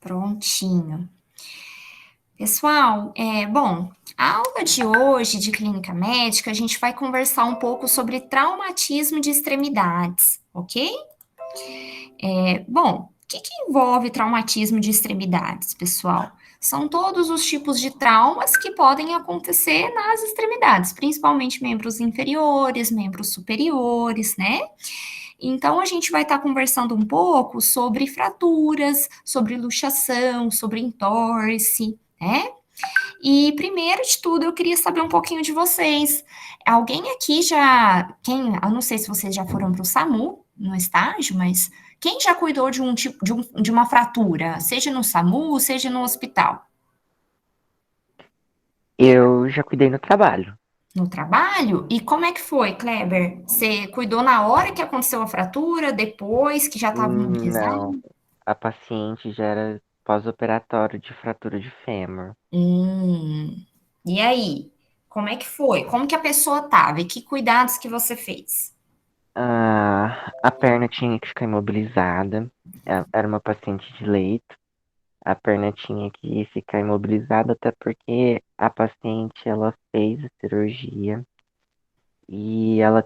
Prontinho. Pessoal, bom, a aula de hoje de clínica médica, a gente vai conversar um pouco sobre traumatismo de extremidades, ok? Bom, o que envolve traumatismo de extremidades, pessoal? São todos os tipos de traumas que podem acontecer nas extremidades, principalmente membros inferiores, membros superiores, né? Então, a gente vai estar conversando um pouco sobre fraturas, sobre luxação, sobre entorse, né? E primeiro de tudo, eu queria saber um pouquinho de vocês. Alguém aqui eu não sei se vocês já foram para o SAMU no estágio, mas quem já cuidou de um tipo de uma fratura, seja no SAMU, seja no hospital? Eu já cuidei no trabalho. No trabalho? E como é que foi, Kleber? Você cuidou na hora que aconteceu a fratura, depois que já estava Não, imobilizado? a paciente já era pós-operatório de fratura de fêmur. Hum. E aí? Como é que foi? Como que a pessoa estava? E que cuidados que você fez? A perna tinha que ficar imobilizada. Era uma paciente de leito. A perna tinha que ficar imobilizada até porque a paciente ela fez a cirurgia e ela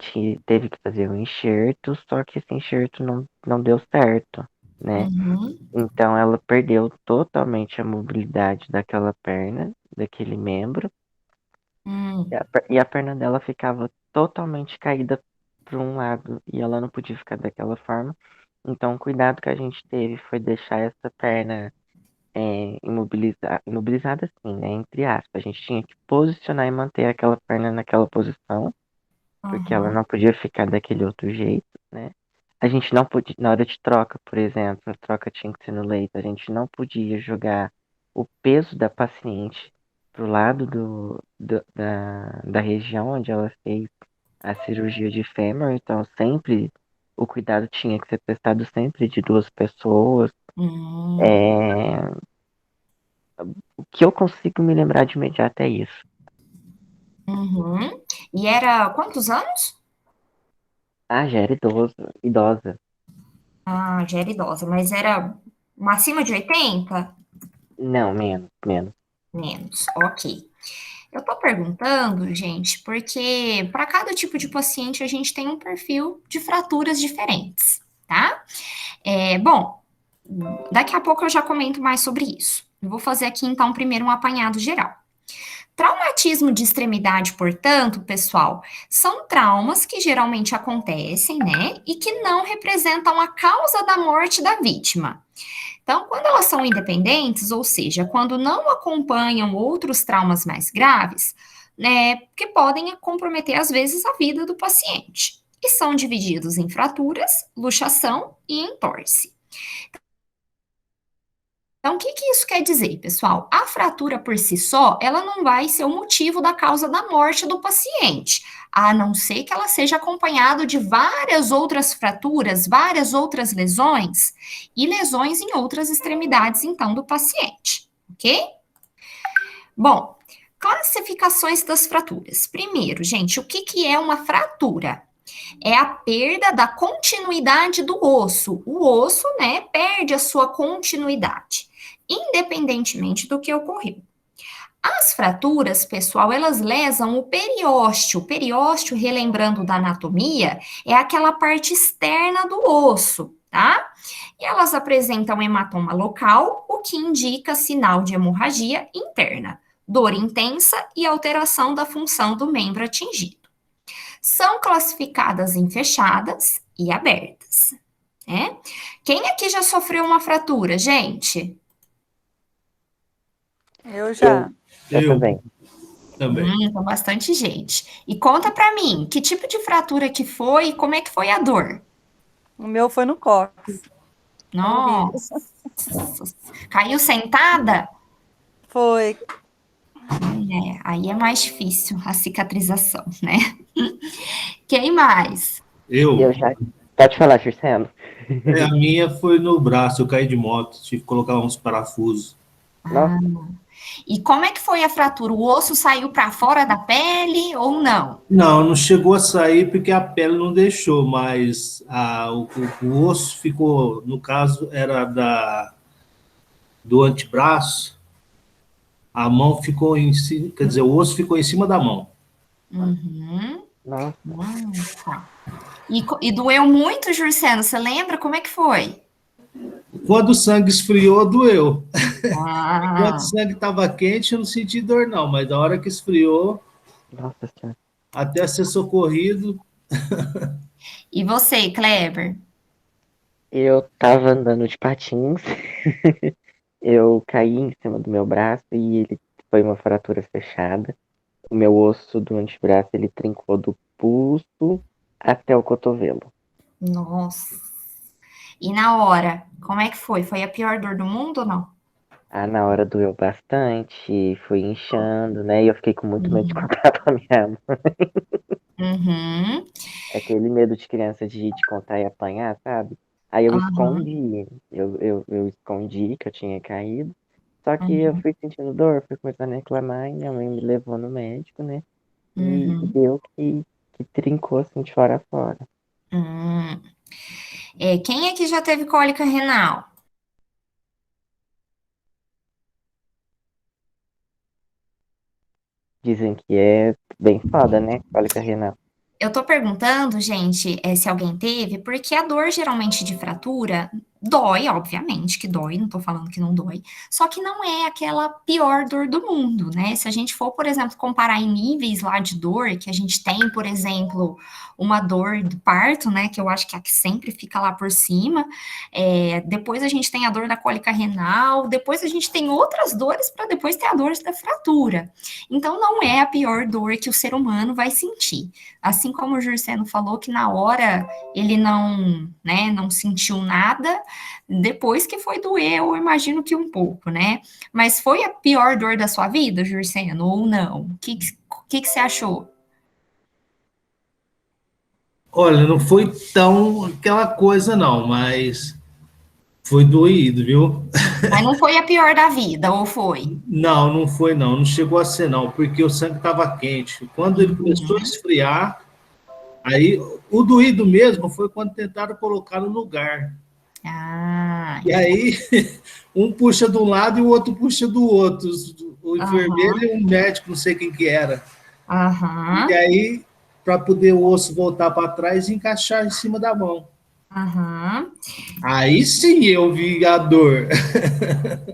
teve que fazer um enxerto, só que esse enxerto não deu certo, né? Uhum. Então ela perdeu totalmente a mobilidade daquela perna, daquele membro, Hum. e a perna dela ficava totalmente caída para um lado e ela não podia ficar daquela forma. Então o cuidado que a gente teve foi deixar essa perna imobilizada assim, né? Entre aspas. A gente tinha que posicionar e manter aquela perna naquela posição, porque ela Aham. não podia ficar daquele outro jeito, né? A gente não podia, na hora de troca, por exemplo, a troca tinha que ser no leito, a gente não podia jogar o peso da paciente pro lado da região onde ela fez a cirurgia de fêmur, então sempre o cuidado tinha que ser prestado sempre de duas pessoas. Hum. É, o que eu consigo me lembrar de imediato é isso. Uhum. E era quantos anos? Ah, já era idosa. Ah, já era idosa, mas era uma acima de 80? Não, menos. Menos, ok. Eu tô perguntando, gente, porque para cada tipo de paciente a gente tem um perfil de fraturas diferentes, tá? Bom, daqui a pouco eu já comento mais sobre isso. Eu vou fazer aqui então primeiro um apanhado geral. Traumatismo de extremidade, portanto, pessoal, são traumas que geralmente acontecem, né, e que não representam a causa da morte da vítima. Então, quando elas são independentes, ou seja, quando não acompanham outros traumas mais graves, né, que podem comprometer às vezes a vida do paciente. E são divididos em fraturas, luxação e entorse. Então, o que que isso quer dizer, pessoal? A fratura por si só, ela não vai ser o motivo da causa da morte do paciente, a não ser que ela seja acompanhada de várias outras fraturas, várias outras lesões e lesões em outras extremidades, então, do paciente, ok? Bom, classificações das fraturas. Primeiro, gente, o que que é uma fratura? É a perda da continuidade do osso. O osso, né, perde a sua continuidade, independentemente do que ocorreu. As fraturas, pessoal, elas lesam o periósteo. O periósteo, relembrando da anatomia, é aquela parte externa do osso, tá? E elas apresentam hematoma local, o que indica sinal de hemorragia interna, dor intensa e alteração da função do membro atingido. São classificadas em fechadas e abertas, né? Quem aqui já sofreu uma fratura, gente? Eu Eu, já. eu Eu também. também. Então bastante gente. E conta pra mim, que tipo de fratura que foi e como é que foi a dor? O meu foi no cóccix. Horrível. Nossa, caiu sentada? Foi. Aí é mais difícil a cicatrização, né? Quem mais? Eu, Eu já. Pode falar, Circelo. a minha foi no braço, eu caí de moto, tive que colocar uns parafusos. Ah, Nossa, e como é que foi a fratura? O osso saiu para fora da pele ou não? Não, não chegou a sair porque a pele não deixou, mas o osso ficou, no caso, era do antebraço, a mão ficou em cima, quer dizer, o osso ficou em cima da mão. Uhum. Nossa, Tá. E doeu muito, Jurceno? Você lembra como é que foi? Quando o sangue esfriou, doeu. Enquanto o Ah, sangue estava quente, eu não senti dor, não, mas na hora que esfriou, nossa senhora. até ser socorrido, e você, Kleber? Eu tava andando de patins, eu caí em cima do meu braço e ele foi uma fratura fechada. O meu osso do antebraço, ele trincou do pulso até o cotovelo. Nossa. E na hora, como é que foi? Foi a pior dor do mundo ou não? Ah, na hora doeu bastante, foi inchando, né? E eu fiquei com muito medo de Uhum. contar pra minha mãe. Uhum. Aquele medo de criança de contar e apanhar, sabe? Aí eu Aham. escondi, eu escondi que eu tinha caído. Só que eu Uhum. fui sentindo dor, fui começando a reclamar e minha mãe me levou no médico, né? E Uhum. deu que trincou assim de fora a fora. Hum. É, quem aqui já teve cólica renal? Dizem que é bem foda, né? Cólica renal. Eu tô perguntando, gente, se alguém teve, porque a dor geralmente de fratura dói, obviamente que dói, não tô falando que não dói, só que não é aquela pior dor do mundo, né? Se a gente for, por exemplo, comparar em níveis lá de dor, que a gente tem, por exemplo, uma dor do parto, né, que eu acho que é a que sempre fica lá por cima, depois a gente tem a dor da cólica renal, depois a gente tem outras dores para depois ter a dor da fratura. Então, não é a pior dor que o ser humano vai sentir. Assim como o Jurceno falou que na hora ele não, né, não sentiu nada, depois que foi doer, eu imagino que um pouco, né? Mas foi a pior dor da sua vida, Jurceno, ou não? O que você achou? olha, não foi tão aquela coisa, não, mas foi doído, viu? Mas não foi a pior da vida, ou foi? Não, não foi, não, não chegou a ser, não, porque o sangue estava quente. Quando ele começou a Uhum. esfriar, aí o doído mesmo foi quando tentaram colocar no lugar. Ah, E aí, um puxa de um lado e o outro puxa do outro. O enfermeiro aham, e um médico, não sei quem que era. E aham, aí, para poder o osso voltar para trás e encaixar em cima da mão. aham. Aí sim eu vi a dor.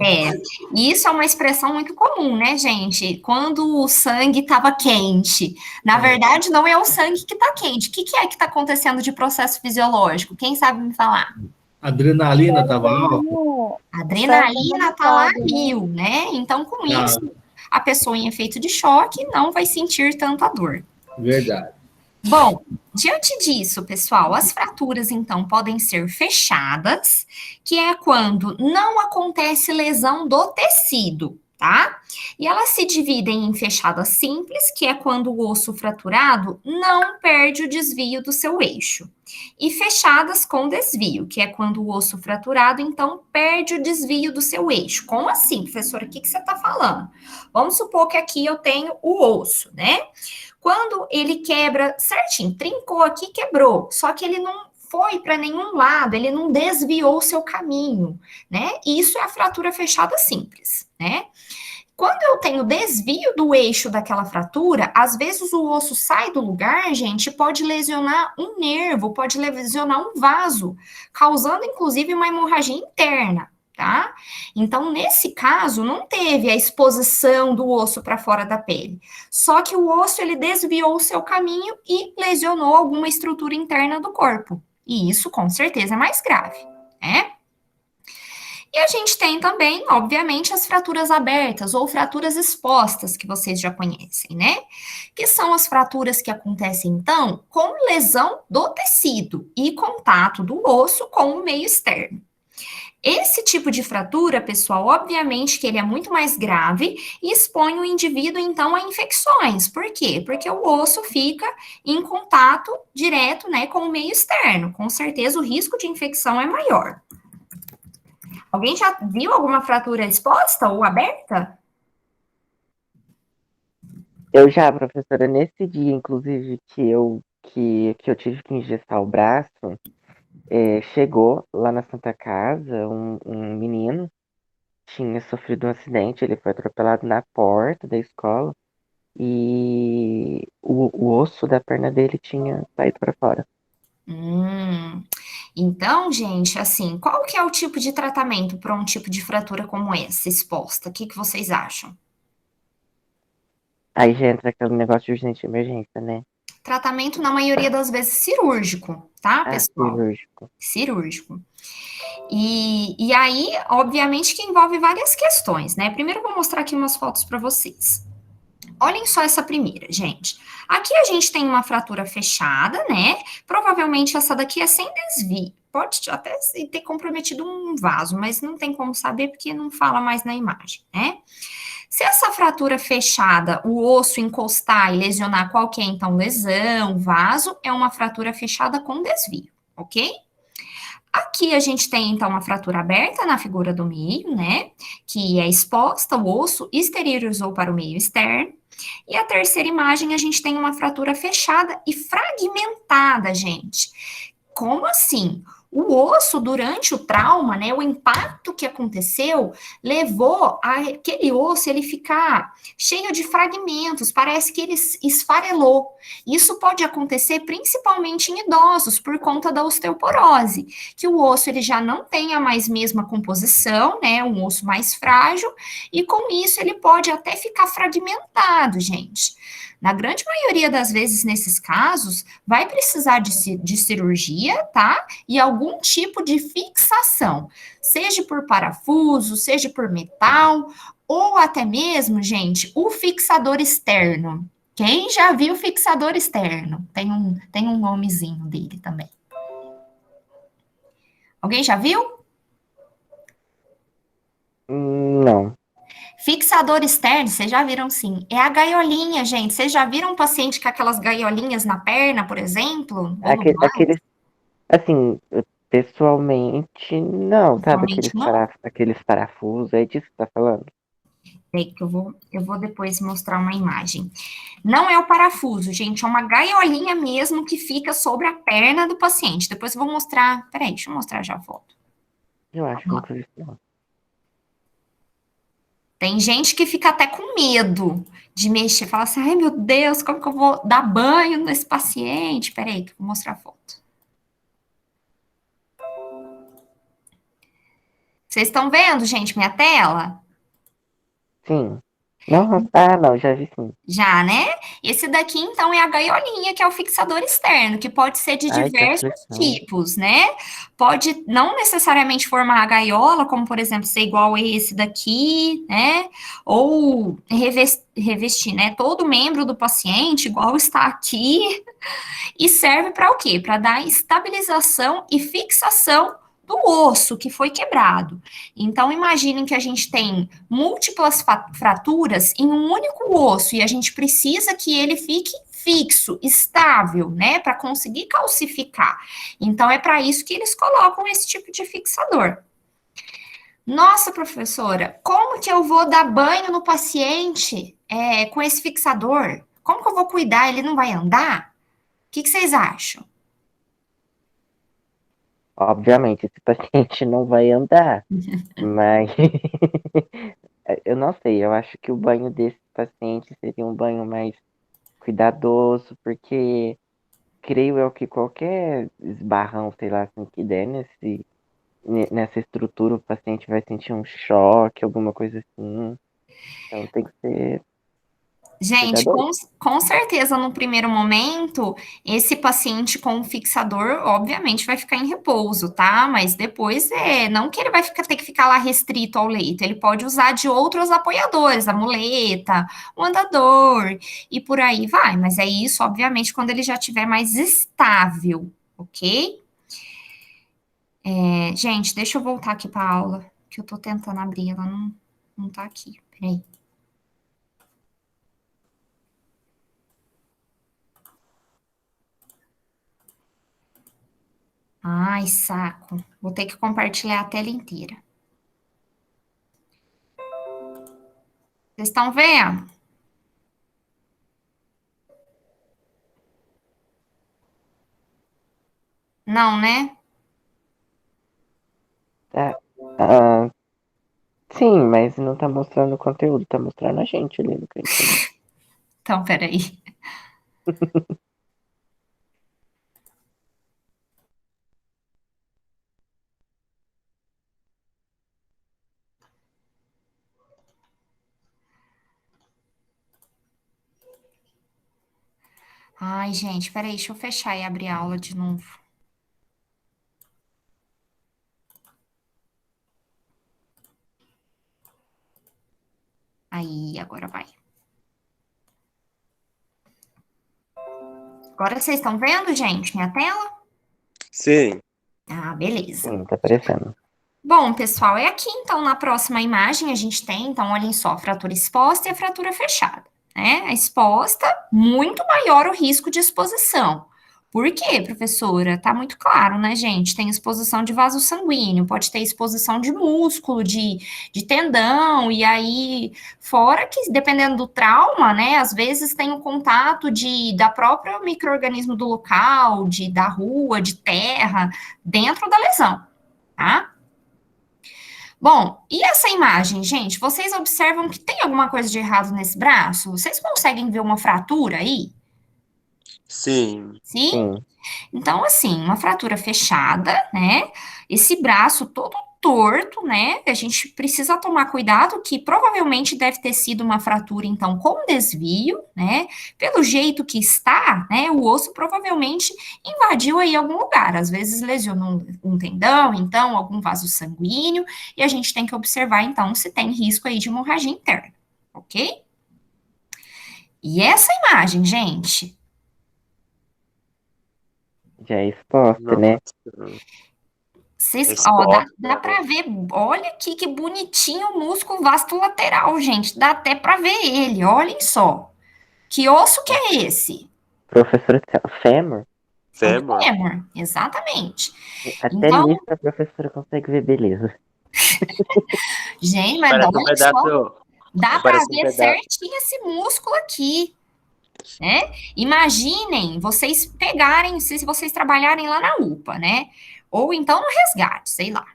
É, e isso é uma expressão muito comum, né, gente? Quando o sangue estava quente. Na verdade, não é o sangue que está quente. O que que é que está acontecendo de processo fisiológico? Quem sabe me falar? A adrenalina estava alta. Cérebro A o cérebro adrenalina tá lá a relaxado, né? mil, né? Então, com isso, Tá, a pessoa em efeito de choque não vai sentir tanta dor. verdade. Bom, diante disso, pessoal, as fraturas então podem ser fechadas, que é quando não acontece lesão do tecido, tá? E elas se dividem em fechadas simples, que é quando o osso fraturado não perde o desvio do seu eixo, e fechadas com desvio, que é quando o osso fraturado então perde o desvio do seu eixo. Como assim, professora? O que que você está falando? Vamos supor que aqui eu tenho o osso, né? Quando ele quebra certinho, trincou aqui, quebrou, só que ele não foi para nenhum lado, ele não desviou o seu caminho, né? Isso é a fratura fechada simples, né? Quando eu tenho desvio do eixo daquela fratura, às vezes o osso sai do lugar, gente, pode lesionar um nervo, pode lesionar um vaso, causando inclusive uma hemorragia interna, tá? Então, nesse caso, não teve a exposição do osso para fora da pele. Só que o osso ele desviou o seu caminho e lesionou alguma estrutura interna do corpo. E isso, com certeza, é mais grave, né? E a gente tem também, obviamente, as fraturas abertas ou fraturas expostas, que vocês já conhecem, né? Que são as fraturas que acontecem, então, com lesão do tecido e contato do osso com o meio externo. Esse tipo de fratura, pessoal, obviamente que ele é muito mais grave e expõe o indivíduo, então, a infecções. Por quê? Porque o osso fica em contato direto, né, com o meio externo. Com certeza, o risco de infecção é maior. Alguém já viu alguma fratura exposta ou aberta? Eu já, professora, nesse dia, inclusive, que eu tive que engessar o braço, chegou lá na Santa Casa um menino tinha sofrido um acidente, ele foi atropelado na porta da escola e o osso da perna dele tinha saído para fora. Hum. Então, gente, assim, qual que é o tipo de tratamento para um tipo de fratura como essa, exposta? O que que vocês acham? Aí já entra aquele negócio de urgência e emergência, né? Tratamento, na maioria das vezes, cirúrgico, tá, Ah, pessoal? cirúrgico. Cirúrgico. E aí, obviamente, que envolve várias questões, né? Primeiro, eu vou mostrar aqui umas fotos para vocês. Olhem só essa primeira, gente. Aqui a gente tem uma fratura fechada, né? Provavelmente essa daqui é sem desvio. Pode até ter comprometido um vaso, mas não tem como saber porque não fala mais na imagem, né? Se essa fratura fechada, o osso encostar e lesionar qualquer, então, lesão, vaso, é uma fratura fechada com desvio, ok? Aqui a gente tem, então, uma fratura aberta na figura do meio, né? Que é exposta, o osso exteriorizou para o meio externo. E a terceira imagem, a gente tem uma fratura fechada e fragmentada, gente. Como assim? O osso, durante o trauma, né, o impacto que aconteceu, levou aquele osso ele ficar cheio de fragmentos, parece que ele esfarelou. Isso pode acontecer principalmente em idosos, por conta da osteoporose, que o osso ele já não tem a mais mesma composição, né, um osso mais frágil, e com isso ele pode até ficar fragmentado, gente. Na grande maioria das vezes, nesses casos, vai precisar de cirurgia, tá? E algum tipo de fixação, seja por parafuso, seja por metal, ou até mesmo, gente, o fixador externo. Quem já viu fixador externo? Tem um nomezinho dele também. Alguém já viu? Não. Fixador externo, vocês já viram sim. É a gaiolinha, gente. Vocês já viram um paciente com aquelas gaiolinhas na perna, por exemplo? Ou no braço? Aqueles, assim, pessoalmente, não, sabe? Principalmente não. Aqueles parafusos, é disso que você tá falando? Peraí que eu vou depois mostrar uma imagem. Não é o parafuso, gente, é uma gaiolinha mesmo que fica sobre a perna do paciente. Depois eu vou mostrar. Peraí, deixa eu mostrar já a foto. Eu acho que Vamos lá. nunca vi isso, não. Tem gente que fica até com medo de mexer, fala assim: ai meu Deus, como que eu vou dar banho nesse paciente? Peraí, que eu vou mostrar a foto. Vocês estão vendo, gente, minha tela? Sim. Não, ah, não, já vi sim. Já, né? Esse daqui, então, é a gaiolinha, que é o fixador externo, que pode ser de Ai, que diversos aflição. tipos, né? Pode não necessariamente formar a gaiola, como, por exemplo, ser igual a esse daqui, né? Ou revestir, né? Todo membro do paciente, igual está aqui, e serve para o quê? Para dar estabilização e fixação do osso que foi quebrado. Então, imaginem que a gente tem múltiplas fraturas em um único osso e a gente precisa que ele fique fixo, estável, né, para conseguir calcificar. Então, é para isso que eles colocam esse tipo de fixador. Nossa, professora, como que eu vou dar banho no paciente com esse fixador? Como que eu vou cuidar? Ele não vai andar? O que vocês acham? Obviamente, esse paciente não vai andar, mas eu não sei, eu acho que o banho desse paciente seria um banho mais cuidadoso, porque creio eu que qualquer esbarrão, sei lá, assim, que der nessa estrutura, o paciente vai sentir um choque, alguma coisa assim. Então tem que ser Gente, cuidadoso. com certeza, no primeiro momento, esse paciente com o fixador, obviamente, vai ficar em repouso, tá? Mas depois não que ele vai ter que ficar lá restrito ao leito, ele pode usar de outros apoiadores, a muleta, o andador, e por aí vai. Mas é isso, obviamente, quando ele já estiver mais estável, ok? Gente, deixa eu voltar aqui para a aula, que eu tô tentando abrir, ela não tá aqui. Peraí. Ai, saco. Vou ter que compartilhar a tela inteira. Vocês estão vendo? Não, né? Tá? Ah, Sim, mas não tá mostrando o conteúdo, tá mostrando a gente ali no cantinho. Então, peraí. Ai, gente, peraí, deixa eu fechar e abrir a aula de novo. Aí, agora vai. Agora vocês estão vendo, gente, minha tela? Sim. Ah, beleza. Sim, tá aparecendo. Bom, pessoal, é aqui, então, na próxima imagem a gente tem, então, olhem só, a fratura exposta e a fratura fechada, né? A exposta, muito maior o risco de exposição. Por quê, professora? Tá muito claro, né, gente? Tem exposição de vaso sanguíneo, pode ter exposição de músculo, de tendão, e aí, fora que, dependendo do trauma, né, às vezes tem o contato da própria micro-organismo do local, da rua, de terra, dentro da lesão, tá? Bom, e essa imagem, gente? Vocês observam que tem alguma coisa de errado nesse braço? Vocês conseguem ver uma fratura aí? Sim. Sim? Sim. Então, assim, uma fratura fechada, né? Esse braço todo torto, né? A gente precisa tomar cuidado que provavelmente deve ter sido uma fratura, então, com desvio, né? Pelo jeito que está, né? O osso provavelmente invadiu aí algum lugar. Às vezes lesionou um tendão, então, algum vaso sanguíneo, e a gente tem que observar, então, se tem risco aí de hemorragia interna, ok? E essa imagem, gente, Já é exposta, né? Nossa. vocês, ó, Exposta. dá pra ver, olha aqui que bonitinho o músculo vasto lateral, gente, dá até pra ver ele, olhem só. Que osso que é esse? Professora fêmur. É o Fêmur. fêmur, exatamente. Até Então, nisso a professora consegue ver beleza. gente, mas Parece um olha só, pedaço. dá pra Parece um ver pedaço. certinho esse músculo aqui, né? Imaginem vocês pegarem, se vocês trabalharem lá na UPA, né? Ou então no resgate, sei lá.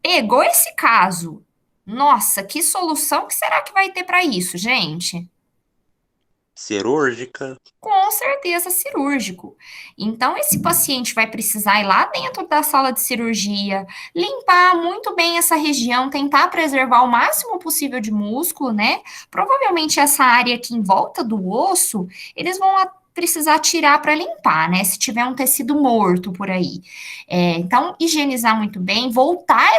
Pegou esse caso. Nossa, que solução que será que vai ter para isso, gente? Cirúrgica. Com certeza cirúrgico. Então, esse paciente vai precisar ir lá dentro da sala de cirurgia, limpar muito bem essa região, tentar preservar o máximo possível de músculo, né? Provavelmente essa área aqui em volta do osso, eles vão precisar tirar para limpar, né? Se tiver um tecido morto por aí. Então, higienizar muito bem, voltar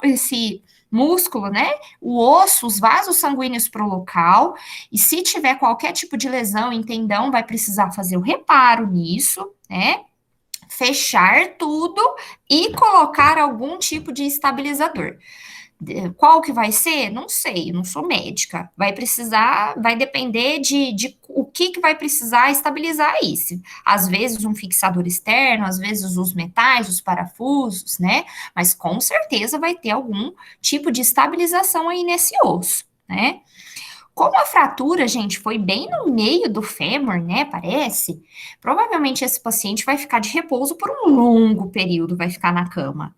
esse músculo, né? O osso, os vasos sanguíneos para o local. E se tiver qualquer tipo de lesão em tendão, vai precisar fazer o reparo nisso, né? Fechar tudo e colocar algum tipo de estabilizador. Qual que vai ser? Não sei, não sou médica. Vai precisar, vai depender de o que vai precisar estabilizar isso. Às vezes um fixador externo, às vezes os metais, os parafusos, né? Mas com certeza vai ter algum tipo de estabilização aí nesse osso, né? Como a fratura, gente, foi bem no meio do fêmur, né? Parece. Provavelmente esse paciente vai ficar de repouso por um longo período, vai ficar na cama.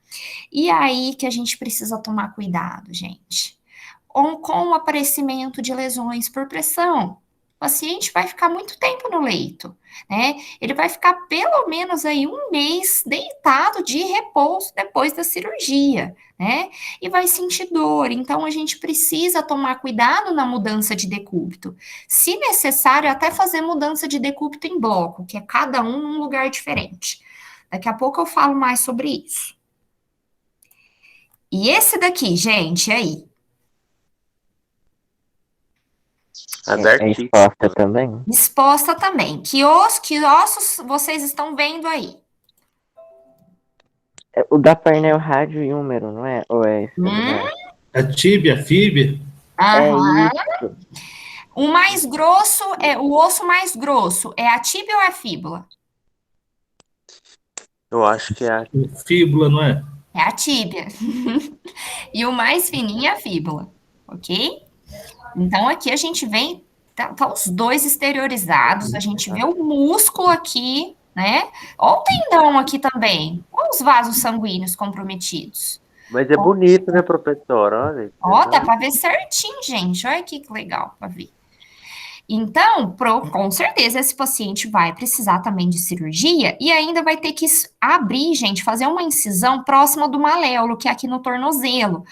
E aí que a gente precisa tomar cuidado, gente. Com o aparecimento de lesões por pressão. O paciente vai ficar muito tempo no leito, né? Ele vai ficar pelo menos aí um mês deitado de repouso depois da cirurgia, né? E vai sentir dor. Então a gente precisa tomar cuidado na mudança de decúbito. Se necessário, até fazer mudança de decúbito em bloco, que é cada um num lugar diferente. Daqui a pouco eu falo mais sobre isso. E esse daqui, gente, aí? É Abertíssimo. exposta também. Exposta também. Que ossos vocês estão vendo aí? O da perna é o rádio e húmero, não é? Ou é esse também? Não é? A tíbia, a fíbia. Aham. É isso. O mais grosso o osso mais grosso é a tíbia ou é a fíbula? Eu acho que é a Fíbula, não é? É a tíbia. E o mais fininho é a fíbula, ok? Então aqui a gente vem, tá os dois exteriorizados, a gente vê o músculo aqui, né? Olha o tendão aqui também. Olha os vasos sanguíneos comprometidos. Mas é bonito, né, professora? Olha. Ó, dá para ver certinho, gente. Olha que legal para ver. Então, com certeza, esse paciente vai precisar também de cirurgia e ainda vai ter que abrir, gente, fazer uma incisão próxima do maléolo, que é aqui no tornozelo,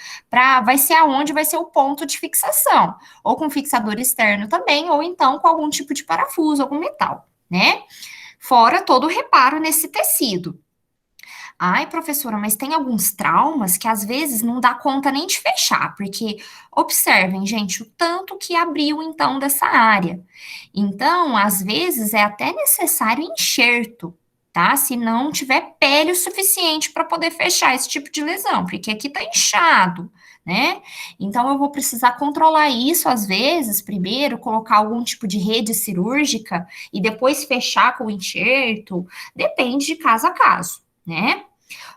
vai ser aonde vai ser o ponto de fixação, ou com fixador externo também, ou então com algum tipo de parafuso, algum metal, né? Fora todo o reparo nesse tecido. Ai, professora, mas tem alguns traumas que às vezes não dá conta nem de fechar, porque observem, gente, o tanto que abriu então dessa área. Então, às vezes é até necessário enxerto, tá? Se não tiver pele o suficiente para poder fechar esse tipo de lesão, porque aqui tá inchado, né? Então, eu vou precisar controlar isso às vezes, primeiro, colocar algum tipo de rede cirúrgica e depois fechar com o enxerto, depende de caso a caso, né?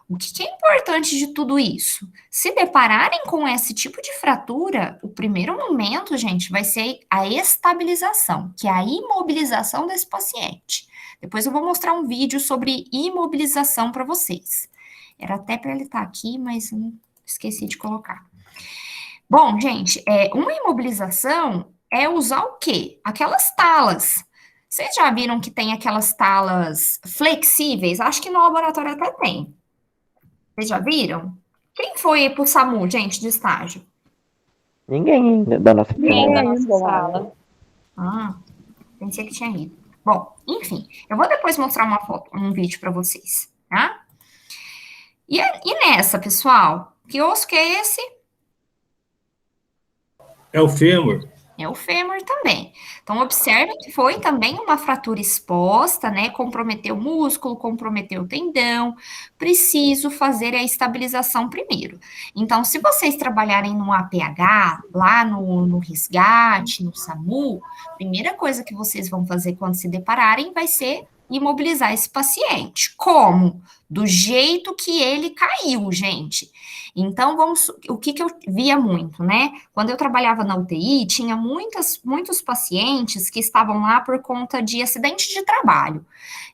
O que é importante de tudo isso? Se depararem com esse tipo de fratura, o primeiro momento, gente, vai ser a estabilização, que é a imobilização desse paciente. Depois eu vou mostrar um vídeo sobre imobilização para vocês. Era até para ele estar aqui, mas esqueci de colocar. Bom, gente, uma imobilização é usar o quê? Aquelas talas. Vocês já viram que tem aquelas talas flexíveis? Acho que no laboratório até tem. Vocês já viram? Quem foi pro SAMU, gente, de estágio? Ninguém ainda da nossa Ninguém turma. da nossa sala. Ah, pensei que tinha ido. Bom, enfim, eu vou depois mostrar uma foto, um vídeo para vocês, tá? E nessa, pessoal, que osso que é esse? É o fêmur. É o fêmur também. Então, observe que foi também uma fratura exposta, né? Comprometeu o músculo, comprometeu o tendão. Preciso fazer a estabilização primeiro. Então, se vocês trabalharem no APH, lá no resgate, no SAMU, a primeira coisa que vocês vão fazer quando se depararem vai ser imobilizar esse paciente. Como? Do jeito que ele caiu, gente. Então, o que eu via muito, né? Quando eu trabalhava na UTI, tinha muitos pacientes que estavam lá por conta de acidente de trabalho.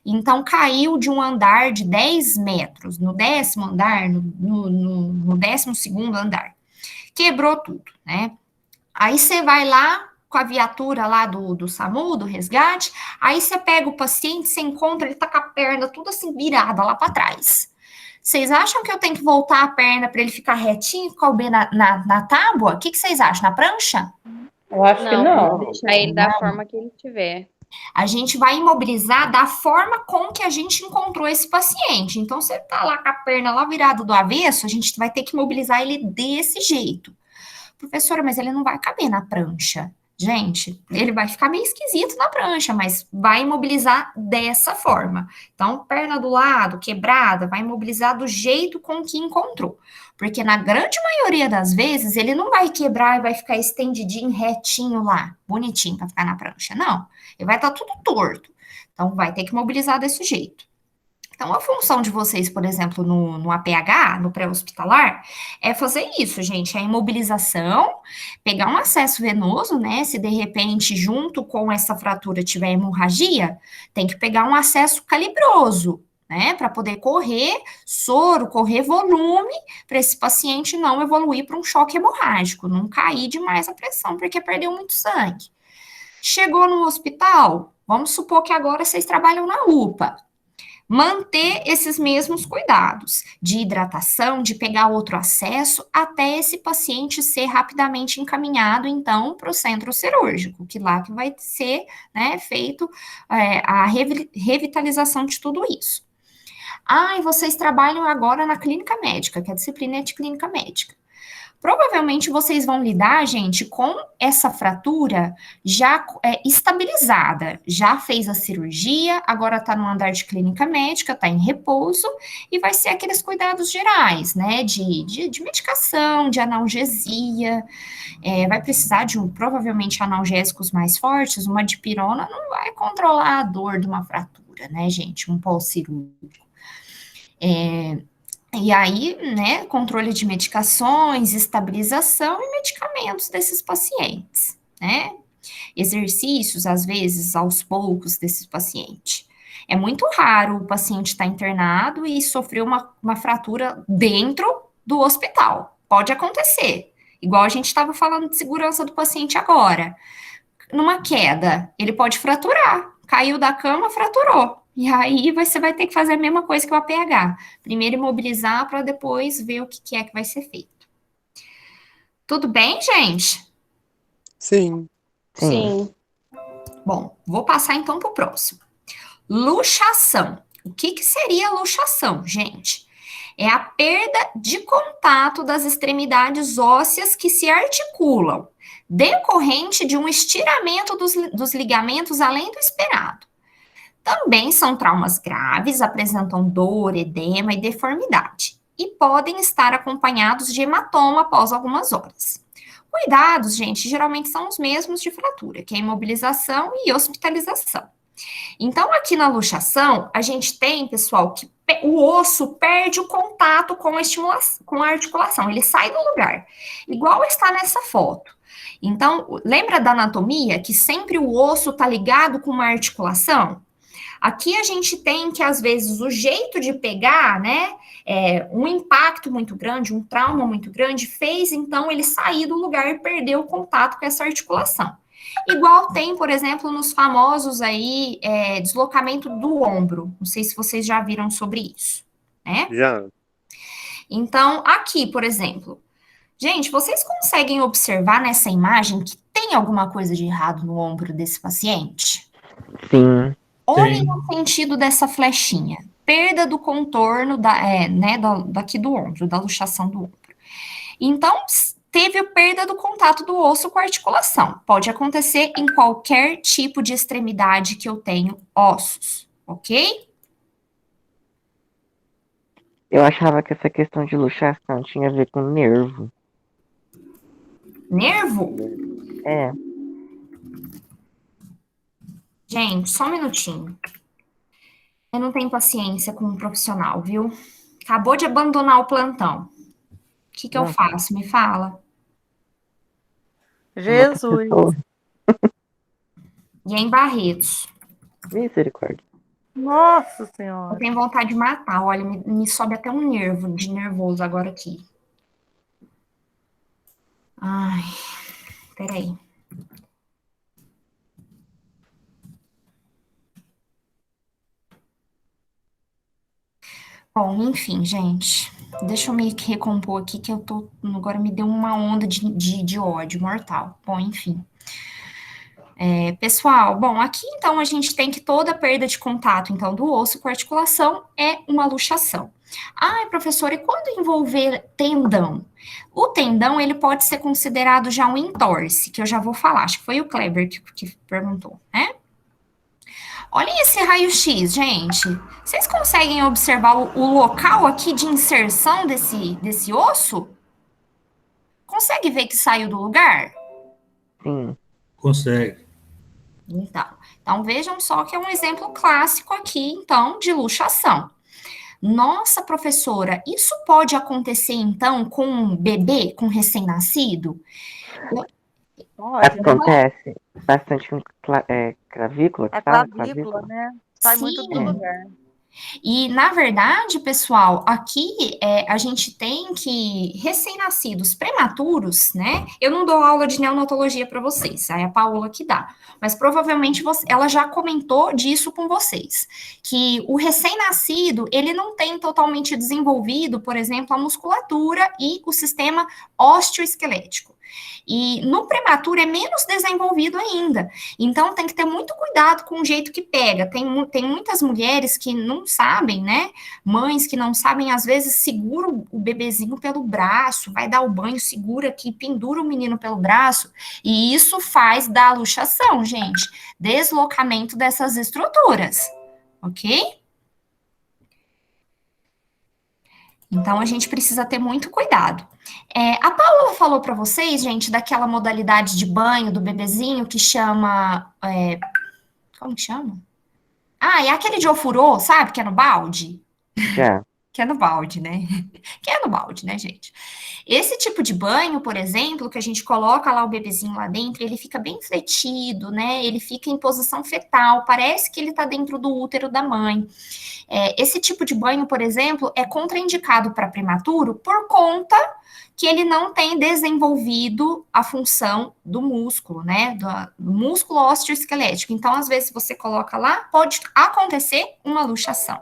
Então, caiu de um andar de 10 metros, no 10º andar, no 12º andar. Quebrou tudo, né? Aí você vai lá com a viatura lá do SAMU, do resgate, aí você pega o paciente, você encontra, ele tá com a perna tudo assim virada lá para trás. Vocês acham que eu tenho que voltar a perna para ele ficar retinho e couber na tábua? O que vocês acham? Na prancha? Eu acho que não. Deixar ele da forma que ele tiver. A gente vai imobilizar da forma com que a gente encontrou esse paciente. Então, se ele tá lá com a perna lá virada do avesso, a gente vai ter que imobilizar ele desse jeito. Professora, mas ele não vai caber na prancha. Gente, ele vai ficar meio esquisito na prancha, mas vai imobilizar dessa forma. Então, perna do lado, quebrada, vai imobilizar do jeito com que encontrou. Porque na grande maioria das vezes, ele não vai quebrar e vai ficar estendidinho, retinho lá, bonitinho para ficar na prancha. Não, ele vai estar tudo torto. Então, vai ter que mobilizar desse jeito. Então, a função de vocês, por exemplo, no APH, no pré-hospitalar, é fazer isso, gente, é a imobilização, pegar um acesso venoso, né, se de repente, junto com essa fratura tiver hemorragia, tem que pegar um acesso calibroso, né, para poder correr soro, correr volume, para esse paciente não evoluir para um choque hemorrágico, não cair demais a pressão, porque perdeu muito sangue. Chegou no hospital, vamos supor que agora vocês trabalham na UPA, manter esses mesmos cuidados de hidratação, de pegar outro acesso, até esse paciente ser rapidamente encaminhado, então, para o centro cirúrgico, que lá que vai ser, né, feito a revitalização de tudo isso. E vocês trabalham agora na clínica médica, que a disciplina é de clínica médica. Provavelmente vocês vão lidar, gente, com essa fratura já estabilizada. Já fez a cirurgia, agora está no andar de clínica médica, está em repouso, e vai ser aqueles cuidados gerais, né? De medicação, de analgesia. Vai precisar de provavelmente analgésicos mais fortes. Uma dipirona não vai controlar a dor de uma fratura, né, gente? Um pós-cirúrgico. E aí, né, controle de medicações, estabilização e medicamentos desses pacientes, né? Exercícios, às vezes, aos poucos desses pacientes. É muito raro o paciente estar internado e sofrer uma fratura dentro do hospital. Pode acontecer. Igual a gente estava falando de segurança do paciente agora. Numa queda, ele pode fraturar. Caiu da cama, fraturou. E aí você vai ter que fazer a mesma coisa que o APH. Primeiro imobilizar para depois ver o que é que vai ser feito. Tudo bem, gente? Sim. Sim. Bom, vou passar então para o próximo. Luxação. O que seria luxação, gente? É a perda de contato das extremidades ósseas que se articulam, decorrente de um estiramento dos ligamentos além do esperado. Também são traumas graves, apresentam dor, edema e deformidade, e podem estar acompanhados de hematoma após algumas horas. Cuidados, gente, geralmente são os mesmos de fratura, que é imobilização e hospitalização. Então, aqui na luxação, a gente tem, pessoal, que o osso perde o contato com a articulação, ele sai do lugar, igual está nessa foto. Então, lembra da anatomia, que sempre o osso está ligado com uma articulação? Aqui a gente tem que, às vezes, o jeito de pegar, né, um impacto muito grande, um trauma muito grande, fez, então, ele sair do lugar e perder o contato com essa articulação. Igual tem, por exemplo, nos famosos aí, deslocamento do ombro. Não sei se vocês já viram sobre isso, né? Já. Então, aqui, por exemplo, gente, vocês conseguem observar nessa imagem que tem alguma coisa de errado no ombro desse paciente? Sim. Olhem Sim. no sentido dessa flechinha. Perda do contorno daqui do ombro, da luxação do ombro. Então, teve a perda do contato do osso com a articulação. Pode acontecer em qualquer tipo de extremidade que eu tenho ossos, ok? Eu achava que essa questão de luxação tinha a ver com nervo. Nervo? É. Gente, só um minutinho. Eu não tenho paciência com um profissional, viu? Acabou de abandonar o plantão. O que eu faço? Me fala. Jesus. E é em Barretos. Misericórdia. Nossa Eu Senhora. tenho vontade de matar. Olha, me sobe até um nervo de nervoso agora aqui. Ai, peraí. Bom, enfim, gente. Deixa eu me recompor aqui, que eu tô. Agora me deu uma onda de ódio mortal. Bom, enfim. Pessoal, bom, aqui então a gente tem que toda perda de contato, então, do osso com a articulação é uma luxação. Ah, professora, e quando envolver tendão? O tendão, ele pode ser considerado já um entorse, que eu já vou falar, acho que foi o Kleber que perguntou, né? Olhem esse raio-x, gente. Vocês conseguem observar o local aqui de inserção desse osso? Consegue ver que saiu do lugar? Sim. Consegue. Então vejam só que é um exemplo clássico aqui, então, de luxação. Nossa, professora, isso pode acontecer, então, com um bebê, com recém-nascido? Pode, né? Acontece bastante com clavícula, que É fala? clavícula, né? Sai muito do Sim. lugar. E, na verdade, pessoal, aqui a gente tem que recém-nascidos prematuros, né? Eu não dou aula de neonatologia para vocês, é a Paola que dá. Mas provavelmente ela já comentou disso com vocês, que o recém-nascido, ele não tem totalmente desenvolvido, por exemplo, a musculatura e o sistema osteoesquelético. E no prematuro é menos desenvolvido ainda. Então tem que ter muito cuidado com o jeito que pega. Tem muitas mulheres que não sabem, né? Mães que não sabem, às vezes seguram o bebezinho pelo braço, vai dar o banho, segura aqui, pendura o menino pelo braço. E isso faz da luxação, gente. Deslocamento dessas estruturas. Ok? Então, a gente precisa ter muito cuidado. A Paula falou para vocês, gente, daquela modalidade de banho do bebezinho que chama... como que chama? Ah, é aquele de ofurô, sabe? Que é no balde? Já. Que é no balde, né? Que é no balde, né, gente? Esse tipo de banho, por exemplo, que a gente coloca lá o bebezinho lá dentro, ele fica bem fletido, né? Ele fica em posição fetal, parece que ele tá dentro do útero da mãe. Esse tipo de banho, por exemplo, é contraindicado para prematuro por conta que ele não tem desenvolvido a função do músculo, né? Do músculo osteoesquelético. Então, às vezes, você coloca lá, pode acontecer uma luxação,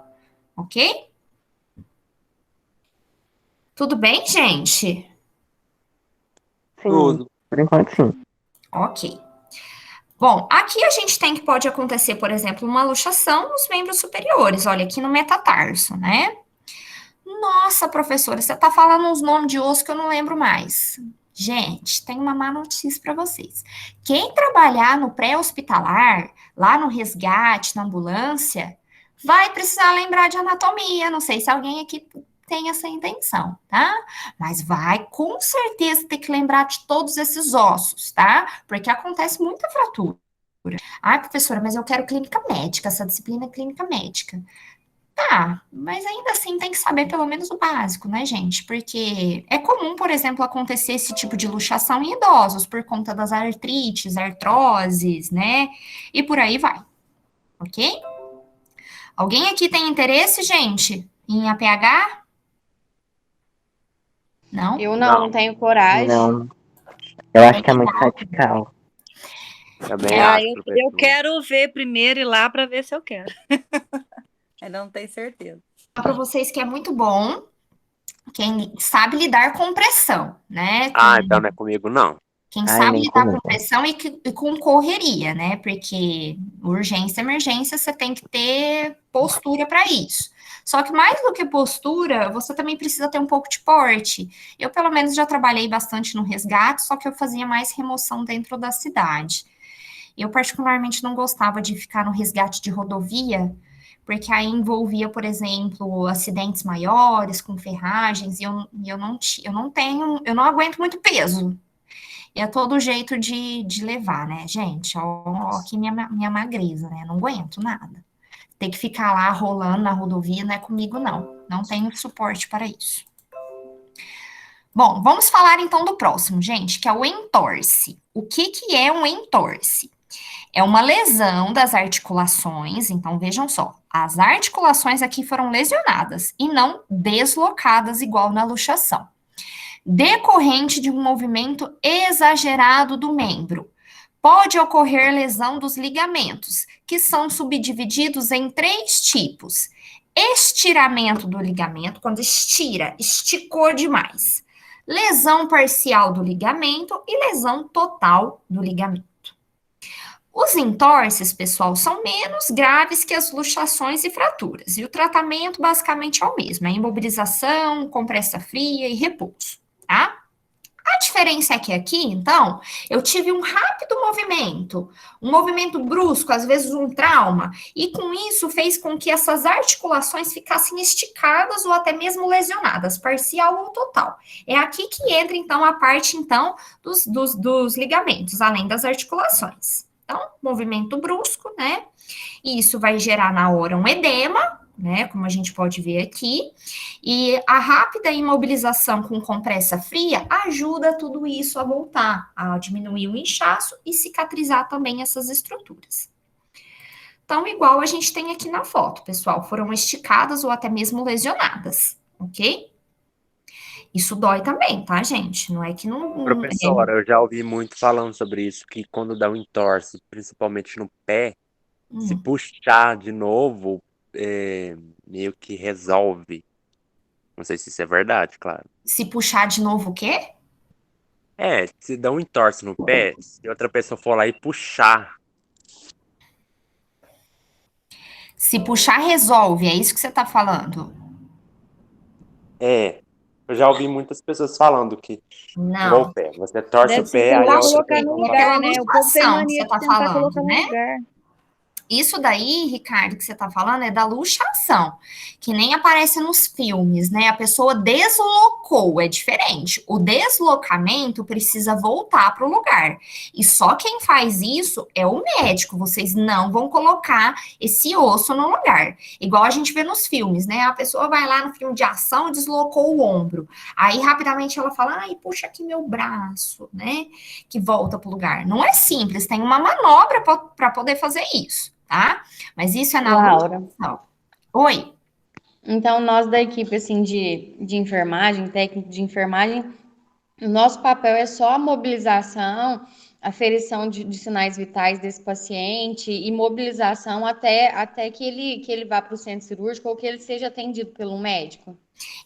ok? Tudo bem, gente? Sim, Tudo. por enquanto sim. Ok. Bom, aqui a gente tem que pode acontecer, por exemplo, uma luxação nos membros superiores. Olha, aqui no metatarso, né? Nossa, professora, você tá falando uns nomes de osso que eu não lembro mais. Gente, tem uma má notícia para vocês. Quem trabalhar no pré-hospitalar, lá no resgate, na ambulância, vai precisar lembrar de anatomia. Não sei se alguém aqui tem essa intenção, tá? Mas vai com certeza ter que lembrar de todos esses ossos, tá? Porque acontece muita fratura. Ai, professora, mas eu quero clínica médica, essa disciplina é clínica médica. Tá, mas ainda assim tem que saber pelo menos o básico, né, gente? Porque é comum, por exemplo, acontecer esse tipo de luxação em idosos por conta das artrites, artroses, né? E por aí vai, ok? Alguém aqui tem interesse, gente, em APH? Não? Eu não tenho coragem. Não, eu acho que é muito radical. Também Ah, acho, eu professor. quero ver primeiro ir lá para ver se eu quero. Ainda não tenho certeza. Para vocês que é muito bom, quem sabe lidar com pressão, né? Ah, então não é comigo, não. Quem Ai, sabe nem lidar com comigo. pressão e com correria, né? Porque urgência, emergência, você tem que ter postura para isso. Só que mais do que postura, você também precisa ter um pouco de porte. Eu, pelo menos, já trabalhei bastante no resgate, só que eu fazia mais remoção dentro da cidade. Eu, particularmente, não gostava de ficar no resgate de rodovia, porque aí envolvia, por exemplo, acidentes maiores, com ferragens, e eu não aguento muito peso. É todo jeito de levar, né, gente? Ó, aqui minha magreza, né? Não aguento nada. Ter que ficar lá rolando na rodovia não é comigo, não. Não tenho suporte para isso. Bom, vamos falar então do próximo, gente, que é o entorse. O que é um entorse? É uma lesão das articulações, então vejam só, as articulações aqui foram lesionadas e não deslocadas igual na luxação, decorrente de um movimento exagerado do membro. Pode ocorrer lesão dos ligamentos, que são subdivididos em 3 tipos. Estiramento do ligamento, quando estira, esticou demais. Lesão parcial do ligamento e lesão total do ligamento. Os entorses, pessoal, são menos graves que as luxações e fraturas. E o tratamento basicamente é o mesmo: é imobilização, compressa fria e repouso, tá? A diferença é que aqui, então, eu tive um rápido movimento, um movimento brusco, às vezes um trauma, e com isso fez com que essas articulações ficassem esticadas ou até mesmo lesionadas, parcial ou total. É aqui que entra, então, a parte, então, dos ligamentos, além das articulações. Então, movimento brusco, né? E isso vai gerar na hora um edema, né? Como a gente pode ver aqui. E a rápida imobilização com compressa fria ajuda tudo isso a voltar, a diminuir o inchaço e cicatrizar também essas estruturas. Então, igual a gente tem aqui na foto, pessoal, foram esticadas ou até mesmo lesionadas, ok? Isso dói também, tá, gente? Não é que não. Professora, eu já ouvi muito falando sobre isso, que quando dá um entorse, principalmente no pé, se puxar de novo, meio que resolve. Não sei se isso é verdade, claro. Se puxar de novo o quê? Se dá um entorse no pé, se outra pessoa for lá e puxar. Se puxar, resolve, é isso que você tá falando? Eu já ouvi muitas pessoas falando que igual Não. o pé, você torce Deve o ser pé, aí tentar a outra colocar no pessoa lugar, fala, né? O povo tem Luxação, mania você de tá tentar falando, colocar no né? lugar. Isso daí, Ricardo, que você está falando, é da luxação, que nem aparece nos filmes, né? A pessoa deslocou, é diferente. O deslocamento precisa voltar para o lugar. E só quem faz isso é o médico. Vocês não vão colocar esse osso no lugar. Igual a gente vê nos filmes, né? A pessoa vai lá no filme de ação e deslocou o ombro. Aí, rapidamente, ela fala, ai, puxa aqui meu braço, né? Que volta para o lugar. Não é simples, tem uma manobra para poder fazer isso. Tá? Mas isso é na Laura. luta. Oi. Então, nós da equipe assim, de enfermagem, técnico de enfermagem, o nosso papel é só a mobilização, aferição de sinais vitais desse paciente e mobilização até que ele vá para o centro cirúrgico ou que ele seja atendido pelo médico.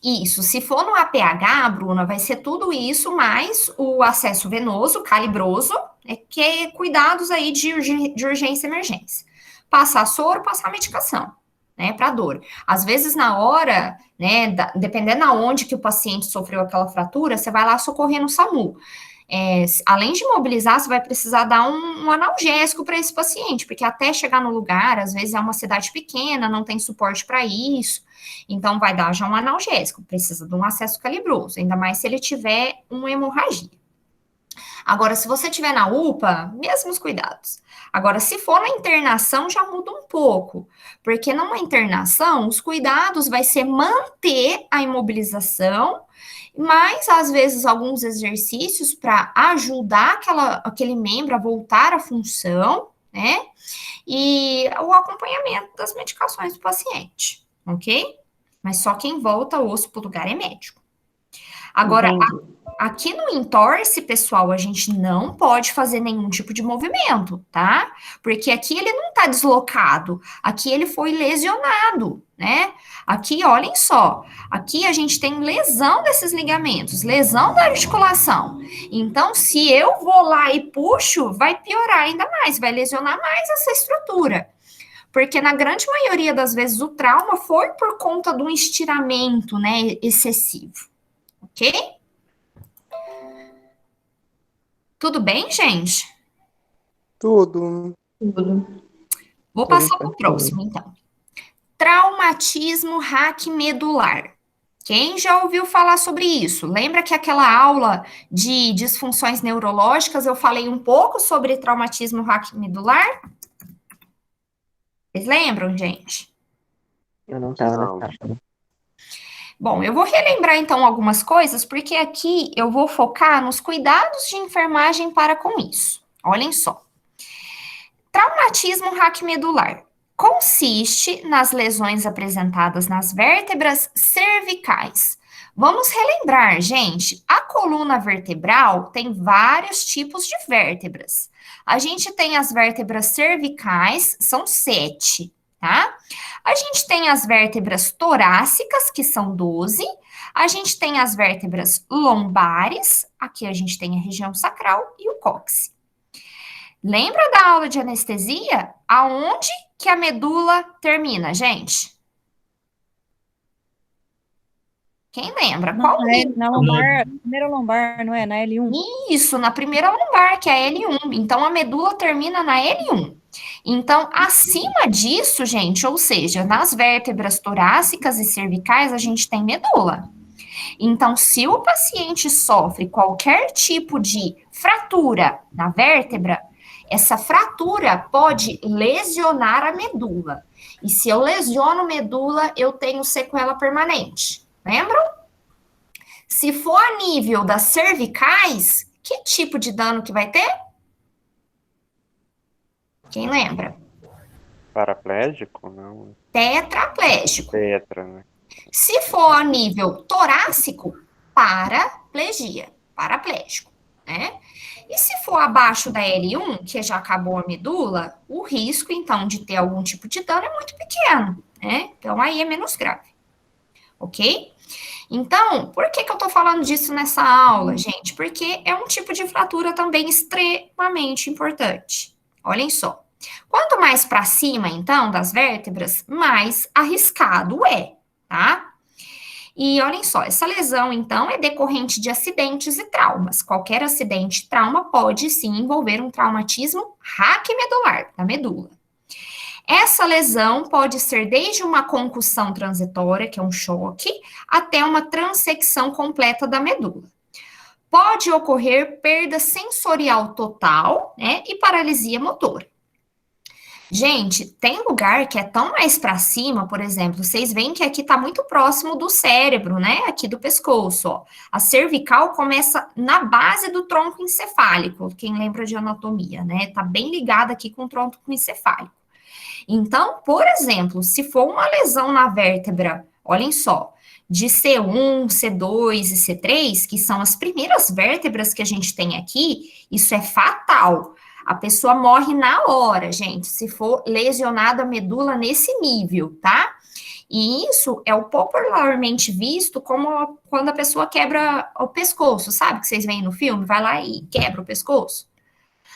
Isso, se for no APH, Bruna, vai ser tudo isso, mais o acesso venoso, calibroso, né, que é cuidados aí de urgência e emergência. Passar soro, passar medicação, né, para dor. Às vezes, na hora, né, dependendo aonde que o paciente sofreu aquela fratura, você vai lá socorrer no SAMU. Além de mobilizar, você vai precisar dar um analgésico para esse paciente, porque até chegar no lugar, às vezes é uma cidade pequena, não tem suporte para isso, então vai dar já um analgésico, precisa de um acesso calibroso, ainda mais se ele tiver uma hemorragia. Agora, se você estiver na UPA, mesmos cuidados. Agora, se for na internação, já muda um pouco, porque numa internação, os cuidados vai ser manter a imobilização, mas, às vezes, alguns exercícios para ajudar aquele membro a voltar à função, né? E o acompanhamento das medicações do paciente, ok? Mas só quem volta o osso para o lugar é médico. Agora, aqui no entorse, pessoal, a gente não pode fazer nenhum tipo de movimento, tá? Porque aqui ele não tá deslocado, aqui ele foi lesionado, né? Aqui, olhem só, aqui a gente tem lesão desses ligamentos, lesão da articulação. Então, se eu vou lá e puxo, vai piorar ainda mais, vai lesionar mais essa estrutura. Porque na grande maioria das vezes o trauma foi por conta de um estiramento, né, excessivo. Ok? Tudo bem, gente? Tudo. Vou passar para o próximo, então. Traumatismo raquimedular. Quem já ouviu falar sobre isso? Lembra que aquela aula de disfunções neurológicas eu falei um pouco sobre traumatismo raquimedular? Vocês lembram, gente? Eu não estava Não. nessa aula. Bom, eu vou relembrar então algumas coisas, porque aqui eu vou focar nos cuidados de enfermagem para com isso. Olhem só. Traumatismo raquimedular consiste nas lesões apresentadas nas vértebras cervicais. Vamos relembrar, gente, a coluna vertebral tem vários tipos de vértebras. A gente tem as vértebras cervicais, são 7, tá? A gente tem as vértebras torácicas, que são 12. A gente tem as vértebras lombares, aqui a gente tem a região sacral e o cóccix. Lembra da aula de anestesia? Aonde que a medula termina, gente? Quem lembra? Qual Na lombar, primeira lombar, não é? Na L1. Isso, na primeira lombar, que é a L1. Então, a medula termina na L1. Então, acima disso, gente, ou seja, nas vértebras torácicas e cervicais, a gente tem medula. Então, se o paciente sofre qualquer tipo de fratura na vértebra, essa fratura pode lesionar a medula. E se eu lesiono medula, eu tenho sequela permanente. Lembram? Se for a nível das cervicais, que tipo de dano que vai ter? Quem lembra? Paraplégico? Não. Tetraplégico. Tetra, né? Se for a nível torácico, paraplegia, paraplégico, né? E se for abaixo da L1, que já acabou a medula, o risco, então, de ter algum tipo de dano é muito pequeno, né? Então, aí é menos grave, ok? Então, por que eu tô falando disso nessa aula, gente? Porque é um tipo de fratura também extremamente importante. Olhem só. Quanto mais para cima, então, das vértebras, mais arriscado é, tá? E olhem só, essa lesão, então, é decorrente de acidentes e traumas. Qualquer acidente e trauma pode, sim, envolver um traumatismo raquimedular, da medula. Essa lesão pode ser desde uma concussão transitória, que é um choque, até uma transecção completa da medula. Pode ocorrer perda sensorial total, né, e paralisia motora. Gente, tem lugar que é tão mais para cima, por exemplo, vocês veem que aqui está muito próximo do cérebro, né? Aqui do pescoço, ó. A cervical começa na base do tronco encefálico, quem lembra de anatomia, né? Tá bem ligada aqui com o tronco encefálico. Então, por exemplo, se for uma lesão na vértebra, olhem só, de C1, C2 e C3, que são as primeiras vértebras que a gente tem aqui, isso é fatal. A pessoa morre na hora, gente, se for lesionada a medula nesse nível, tá? E isso é o popularmente visto como quando a pessoa quebra o pescoço, sabe? Que vocês veem no filme, vai lá e quebra o pescoço.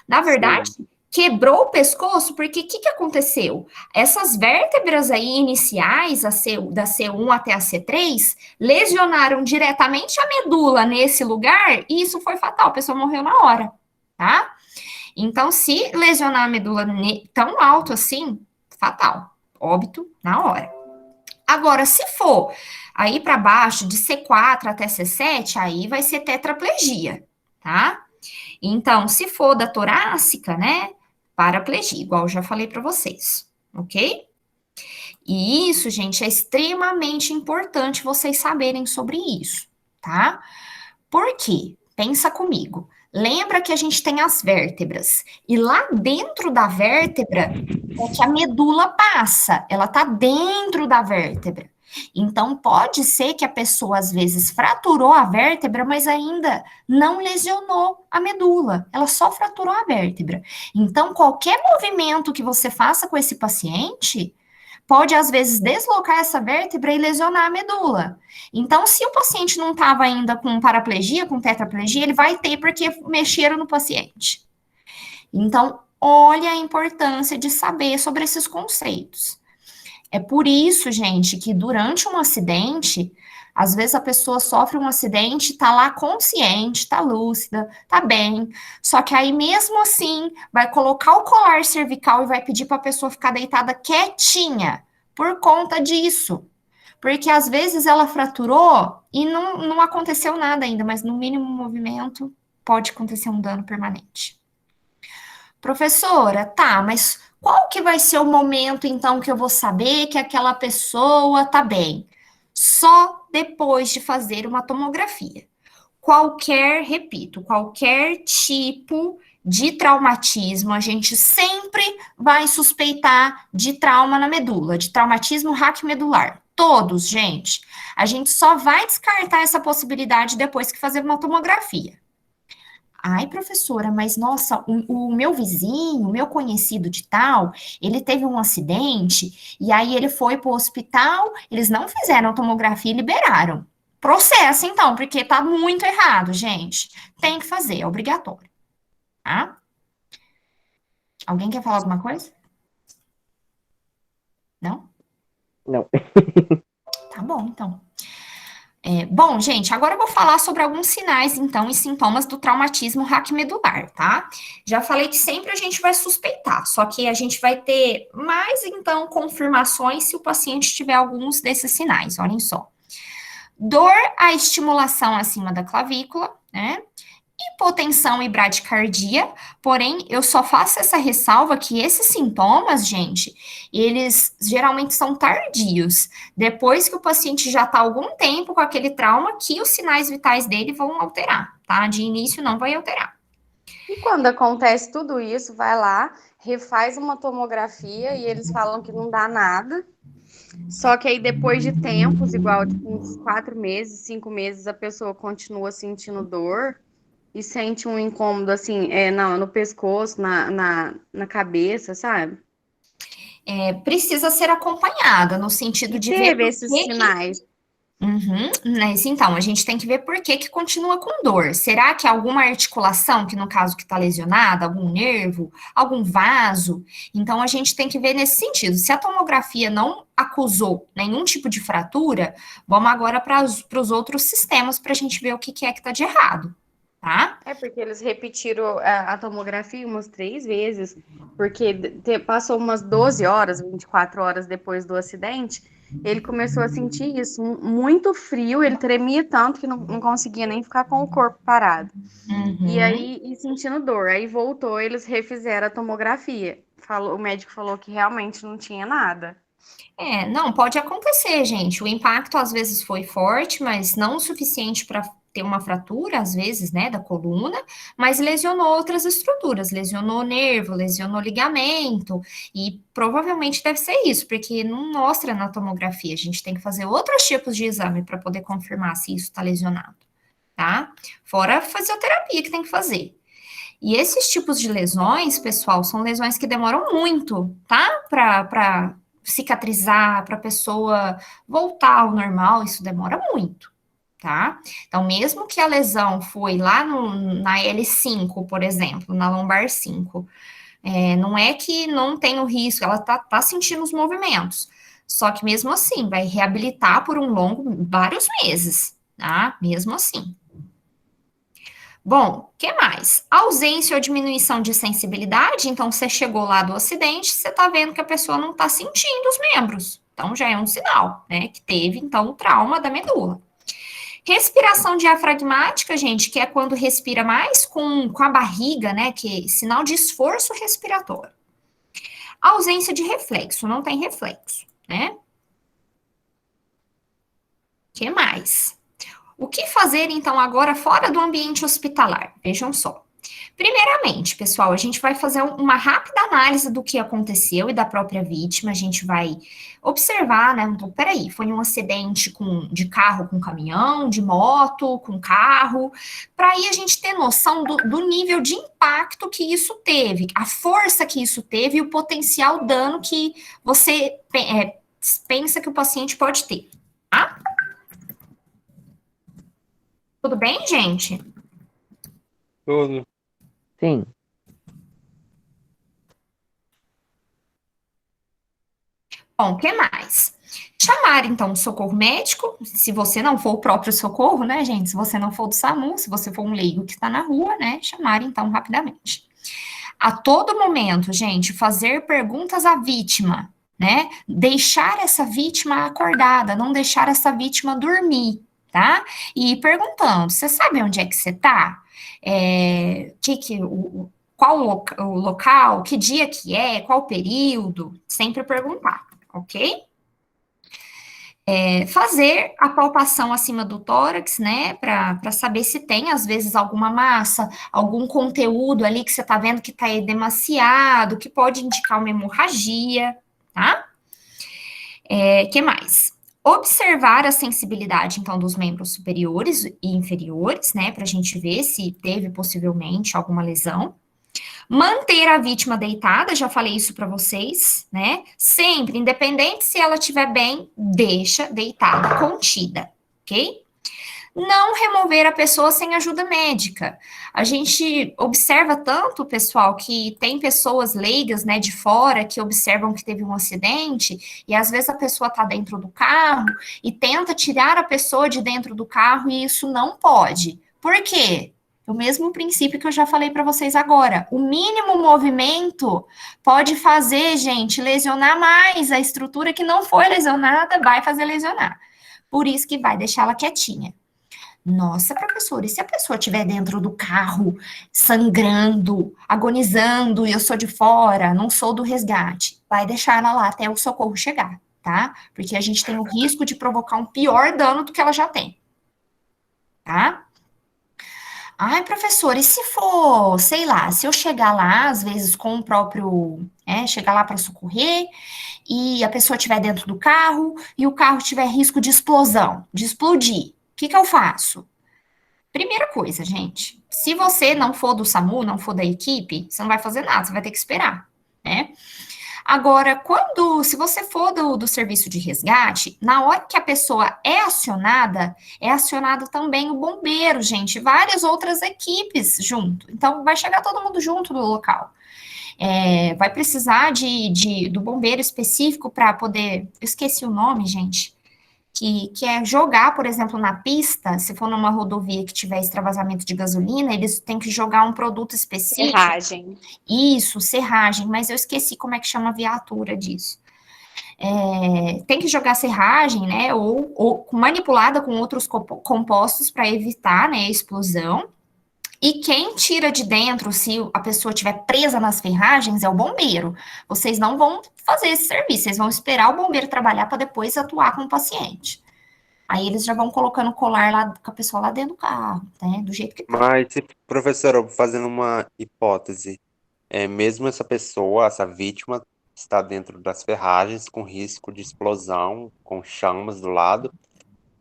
Na verdade, quebrou o pescoço porque o que aconteceu? Essas vértebras aí iniciais, da C1 até a C3, lesionaram diretamente a medula nesse lugar e isso foi fatal, a pessoa morreu na hora, tá? Então, se lesionar a medula tão alto assim, fatal, óbito na hora. Agora, se for aí para baixo, de C4 até C7, aí vai ser tetraplegia, tá? Então, se for da torácica, né, paraplegia, igual eu já falei para vocês, ok? E isso, gente, é extremamente importante vocês saberem sobre isso, tá? Por quê? Pensa comigo. Lembra que a gente tem as vértebras, e lá dentro da vértebra é que a medula passa, ela tá dentro da vértebra. Então, pode ser que a pessoa, às vezes, fraturou a vértebra, mas ainda não lesionou a medula, ela só fraturou a vértebra. Então, qualquer movimento que você faça com esse paciente pode, às vezes, deslocar essa vértebra e lesionar a medula. Então, se o paciente não estava ainda com paraplegia, com tetraplegia, ele vai ter porque mexeram no paciente. Então, olha a importância de saber sobre esses conceitos. É por isso, gente, que durante um acidente, às vezes a pessoa sofre um acidente, tá lá consciente, tá lúcida, tá bem, só que aí mesmo assim vai colocar o colar cervical e vai pedir para a pessoa ficar deitada quietinha por conta disso. Porque às vezes ela fraturou e não aconteceu nada ainda, mas no mínimo movimento pode acontecer um dano permanente. Professora, tá, mas qual que vai ser o momento, então, que eu vou saber que aquela pessoa tá bem? Só depois de fazer uma tomografia. Repito, qualquer tipo de traumatismo, a gente sempre vai suspeitar de trauma na medula, de traumatismo raquimedular. Todos, gente. A gente só vai descartar essa possibilidade depois que fazer uma tomografia. Ai, professora, mas nossa, o meu vizinho, o meu conhecido de tal, ele teve um acidente e aí ele foi para o hospital, eles não fizeram a tomografia e liberaram. Processo, então, porque tá muito errado, gente. Tem que fazer, é obrigatório. Tá? Alguém quer falar alguma coisa? Não? Não. Tá bom, então. Bom, gente, agora eu vou falar sobre alguns sinais, então, e sintomas do traumatismo raquimedular, tá? Já falei que sempre a gente vai suspeitar, só que a gente vai ter mais, então, confirmações se o paciente tiver alguns desses sinais, olhem só. Dor à estimulação acima da clavícula, né? Hipotensão e bradicardia, porém, eu só faço essa ressalva que esses sintomas, gente, eles geralmente são tardios. Depois que o paciente já está algum tempo com aquele trauma, que os sinais vitais dele vão alterar, tá? De início não vai alterar. E quando acontece tudo isso, vai lá, refaz uma tomografia e eles falam que não dá nada. Só que aí depois de tempos, igual tipo, uns 4 meses, 5 meses, a pessoa continua sentindo dor e sente um incômodo assim, no pescoço, na cabeça, sabe? Precisa ser acompanhada, no sentido de ver Teve esses sinais. Mas então, a gente tem que ver por que continua com dor. Será que é alguma articulação, que no caso que está lesionada, algum nervo, algum vaso? Então, a gente tem que ver nesse sentido. Se a tomografia não acusou nenhum tipo de fratura, vamos agora para os outros sistemas para a gente ver o que é que está de errado, tá? tá? É porque eles repetiram a tomografia umas 3 vezes, porque passou umas 12 horas, 24 horas depois do acidente, ele começou a sentir isso, muito frio, ele tremia tanto que não conseguia nem ficar com o corpo parado. E aí, sentindo dor. Aí voltou, eles refizeram a tomografia. O médico falou que realmente não tinha nada. Não, pode acontecer, gente. O impacto às vezes foi forte, mas não o suficiente para ter uma fratura, às vezes, né, da coluna, mas lesionou outras estruturas, lesionou nervo, lesionou ligamento, e provavelmente deve ser isso, porque não mostra na tomografia. A gente tem que fazer outros tipos de exame para poder confirmar se isso está lesionado, tá? Fora a fisioterapia que tem que fazer. E esses tipos de lesões, pessoal, são lesões que demoram muito, tá? Para cicatrizar, para a pessoa voltar ao normal, isso demora muito, tá? Então, mesmo que a lesão foi lá na L5, por exemplo, na lombar 5, não é que não tem o risco, ela tá sentindo os movimentos. Só que mesmo assim, vai reabilitar por vários meses, tá? Mesmo assim. Bom, o que mais? Ausência ou diminuição de sensibilidade. Então, você chegou lá do acidente, você está vendo que a pessoa não está sentindo os membros. Então, já é um sinal, né? Que teve, então, o trauma da medula. Respiração diafragmática, gente, que é quando respira mais com a barriga, né? Que é sinal de esforço respiratório. Ausência de reflexo, não tem reflexo, né? O que mais? O que fazer, então, agora fora do ambiente hospitalar? Vejam só. Primeiramente, pessoal, a gente vai fazer uma rápida análise do que aconteceu e da própria vítima. A gente vai observar, né? Então, peraí, foi um acidente de carro com caminhão, de moto com carro, para aí a gente ter noção do nível de impacto que isso teve, a força que isso teve e o potencial dano que você pensa que o paciente pode ter, tá? Tudo bem, gente? Tudo. Sim. Bom, o que mais? Chamar, então, o socorro médico, se você não for o próprio socorro, né, gente? Se você não for do SAMU, se você for um leigo que está na rua, né? Chamar, então, rapidamente. A todo momento, gente, fazer perguntas à vítima, né? Deixar essa vítima acordada, não deixar essa vítima dormir, tá? E ir perguntando, você sabe onde é que você tá? Qual o local, que dia que é, qual período? Sempre perguntar, ok? Fazer a palpação acima do tórax, né, para saber se tem, às vezes, alguma massa, algum conteúdo ali que você tá vendo que tá demasiado, que pode indicar uma hemorragia, tá? Que mais? Observar a sensibilidade, então, dos membros superiores e inferiores, né, para a gente ver se teve, possivelmente, alguma lesão. Manter a vítima deitada, já falei isso para vocês, né? Sempre, independente se ela estiver bem, deixa deitada, contida, ok? Não remover a pessoa sem ajuda médica. A gente observa tanto, pessoal, que tem pessoas leigas, né, de fora, que observam que teve um acidente, e às vezes a pessoa está dentro do carro e tenta tirar a pessoa de dentro do carro, e isso não pode. Por quê? O mesmo princípio que eu já falei para vocês agora. O mínimo movimento pode fazer, gente, lesionar mais. A estrutura que não foi lesionada vai fazer lesionar. Por isso que vai deixá-la quietinha. Nossa, professora, e se a pessoa estiver dentro do carro, sangrando, agonizando, e eu sou de fora, não sou do resgate? Vai deixar ela lá até o socorro chegar, tá? Porque a gente tem o risco de provocar um pior dano do que ela já tem. Tá? Ai, professor, e se for, sei lá, se eu chegar lá, às vezes com o próprio, chegar lá para socorrer, e a pessoa estiver dentro do carro, e o carro tiver risco de explosão, de explodir, o que eu faço? Primeira coisa, gente, se você não for do SAMU, não for da equipe, você não vai fazer nada, você vai ter que esperar, né? Agora, se você for do serviço de resgate, na hora que a pessoa é acionado também o bombeiro, gente, várias outras equipes junto. Então, vai chegar todo mundo junto no local. Vai precisar do bombeiro específico para poder... Eu esqueci o nome, gente. que é jogar, por exemplo, na pista, se for numa rodovia que tiver extravasamento de gasolina, eles têm que jogar um produto específico. Serragem. Isso, serragem, mas eu esqueci como é que chama a viatura disso. Tem que jogar serragem, né, ou manipulada com outros compostos para evitar, né, a explosão. E quem tira de dentro, se a pessoa estiver presa nas ferragens, é o bombeiro. Vocês não vão fazer esse serviço, vocês vão esperar o bombeiro trabalhar para depois atuar com o paciente. Aí eles já vão colocando o colar lá com a pessoa lá dentro do carro, né? Do jeito que tá. Mas, professora, fazendo uma hipótese, mesmo essa pessoa, essa vítima, está dentro das ferragens com risco de explosão, com chamas do lado,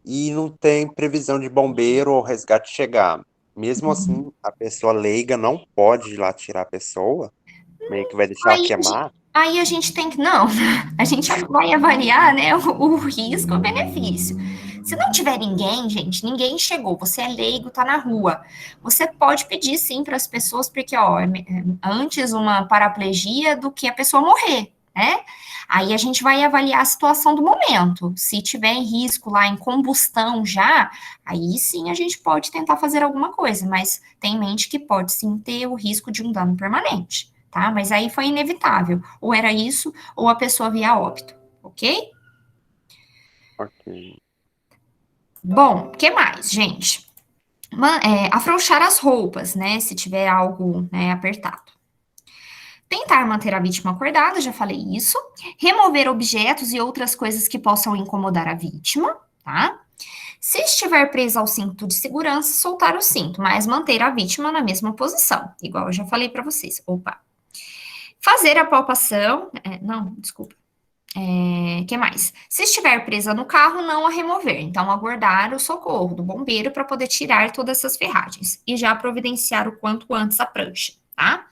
e não tem previsão de bombeiro ou resgate chegar. Mesmo assim, a pessoa leiga não pode ir lá tirar a pessoa, meio que vai deixar ela queimar. Aí a gente tem que, não, a gente vai avaliar, né, o risco e o benefício. Se não tiver ninguém, gente, ninguém chegou, você é leigo, tá na rua, você pode pedir sim para as pessoas, porque, ó, antes uma paraplegia do que a pessoa morrer, né? Aí a gente vai avaliar a situação do momento. Se tiver em risco lá, em combustão já, aí sim a gente pode tentar fazer alguma coisa, mas tem em mente que pode sim ter o risco de um dano permanente. Tá? Mas aí foi inevitável. Ou era isso, ou a pessoa via óbito, ok? Ok. Bom, o que mais, gente? Afrouxar as roupas, né? Se tiver algo, né, apertado. Tentar manter a vítima acordada, já falei isso. Remover objetos e outras coisas que possam incomodar a vítima, tá? Se estiver presa ao cinto de segurança, soltar o cinto, mas manter a vítima na mesma posição, igual eu já falei para vocês. Opa. Fazer a palpação. Não, desculpa. Que mais? Se estiver presa no carro, não a remover. Então, aguardar o socorro do bombeiro para poder tirar todas essas ferragens. E já providenciar o quanto antes a prancha, tá?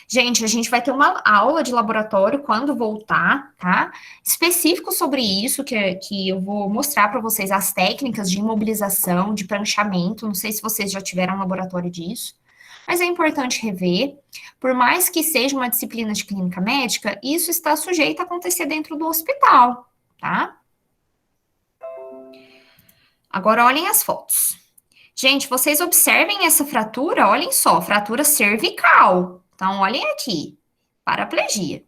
Gente, a gente vai ter uma aula de laboratório quando voltar, tá? Específico sobre isso, que eu vou mostrar para vocês as técnicas de imobilização, de pranchamento. Não sei se vocês já tiveram um laboratório disso. Mas é importante rever, por mais que seja uma disciplina de clínica médica, isso está sujeito a acontecer dentro do hospital, tá? Agora, olhem as fotos. Gente, vocês observem essa fratura, olhem só, fratura cervical. Então, olhem aqui,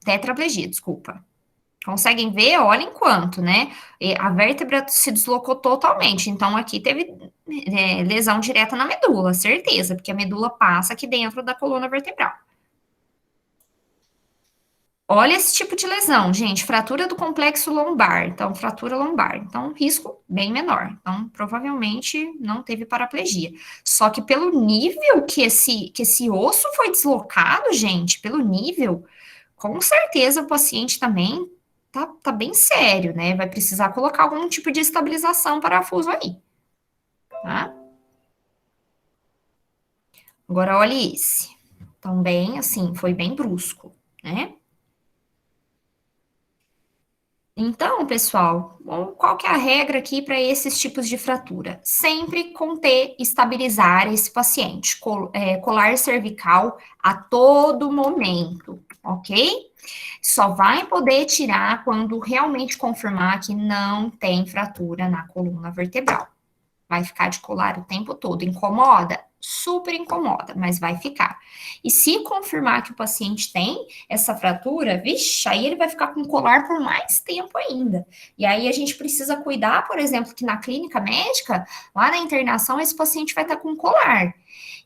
tetraplegia, desculpa. Conseguem ver? Olhem quanto, né? A vértebra se deslocou totalmente. Então, aqui teve lesão direta na medula, certeza, porque a medula passa aqui dentro da coluna vertebral. Olha esse tipo de lesão, gente. Fratura do complexo lombar. Então, fratura lombar. Então, risco bem menor. Então, provavelmente não teve paraplegia. Só que pelo nível que esse osso foi deslocado, gente, pelo nível, com certeza o paciente também tá bem sério, né? Vai precisar colocar algum tipo de estabilização parafuso aí, tá? Agora, olha esse. Também, assim, foi bem brusco, né? Então, pessoal, qual que é a regra aqui para esses tipos de fratura? Sempre conter, estabilizar esse paciente, colar cervical a todo momento, ok? Só vai poder tirar quando realmente confirmar que não tem fratura na coluna vertebral. Vai ficar de colar o tempo todo. Incomoda? Super incomoda, mas vai ficar. E se confirmar que o paciente tem essa fratura, vixe, aí ele vai ficar com colar por mais tempo ainda. E aí a gente precisa cuidar, por exemplo, que na clínica médica, lá na internação, esse paciente vai estar com colar.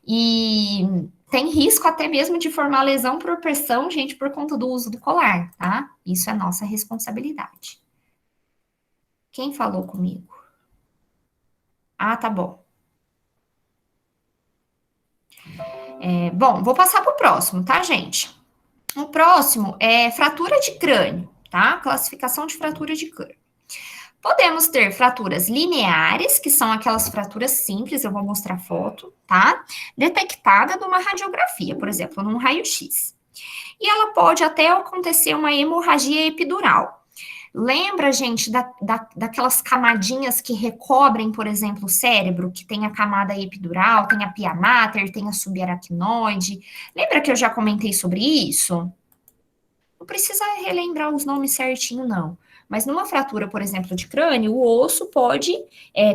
E tem risco até mesmo de formar lesão por pressão, gente, por conta do uso do colar, tá? Isso é nossa responsabilidade. Quem falou comigo? Ah, tá bom. Bom, vou passar para o próximo, tá, gente? O próximo é fratura de crânio, tá? Classificação de fratura de crânio. Podemos ter fraturas lineares, que são aquelas fraturas simples, eu vou mostrar foto, tá? Detectada numa radiografia, por exemplo, num raio-x. E ela pode até acontecer uma hemorragia epidural. Lembra, gente, daquelas camadinhas que recobrem, por exemplo, o cérebro, que tem a camada epidural, tem a pia mater, tem a subaracnoide. Lembra que eu já comentei sobre isso? Não precisa relembrar os nomes certinho, não. Mas numa fratura, por exemplo, de crânio, o osso pode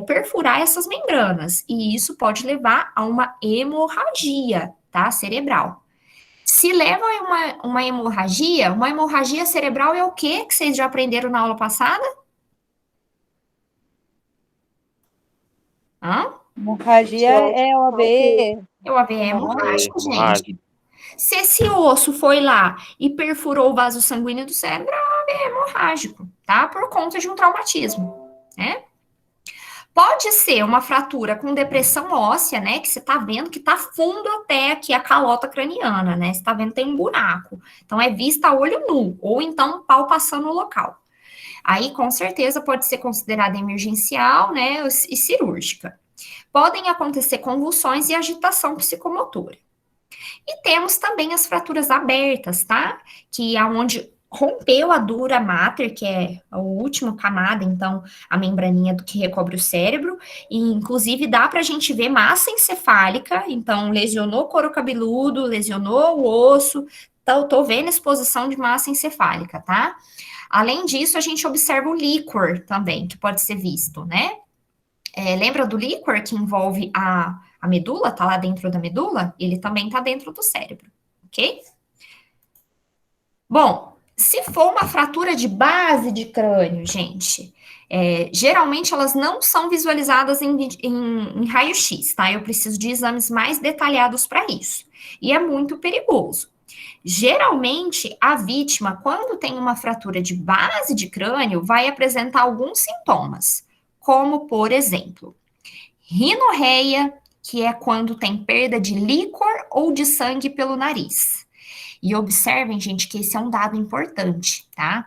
perfurar essas membranas, e isso pode levar a uma hemorragia, tá? Cerebral. Se leva a uma hemorragia cerebral é o quê que vocês já aprenderam na aula passada? Hã? Hemorragia é o AVE. É o AVE hemorrágico, Hemorrágico. gente. Se esse osso foi lá e perfurou o vaso sanguíneo do cérebro, é um AVE hemorrágico, tá? Por conta de um traumatismo, né? Pode ser uma fratura com depressão óssea, né? Que você tá vendo que tá fundo até aqui a calota craniana, né? Você tá vendo que tem um buraco. Então, é vista a olho nu, ou então pau passando no local. Aí, com certeza, pode ser considerada emergencial, né? E cirúrgica. Podem acontecer convulsões e agitação psicomotora. E temos também as fraturas abertas, tá? Que é onde rompeu a dura mater, que é a última camada, então, a membraninha do que recobre o cérebro, e inclusive dá pra gente ver massa encefálica, então lesionou o couro cabeludo, lesionou o osso, então, tô vendo exposição de massa encefálica, tá? Além disso, a gente observa o líquor também, que pode ser visto, né? Lembra do líquor que envolve a medula, tá lá dentro da medula? Ele também tá dentro do cérebro, ok? Bom, se for uma fratura de base de crânio, gente, geralmente elas não são visualizadas em raio-x, tá? Eu preciso de exames mais detalhados para isso. E é muito perigoso. Geralmente, a vítima, quando tem uma fratura de base de crânio, vai apresentar alguns sintomas, como, por exemplo, rinorreia, que é quando tem perda de líquor ou de sangue pelo nariz. E observem, gente, que esse é um dado importante, tá?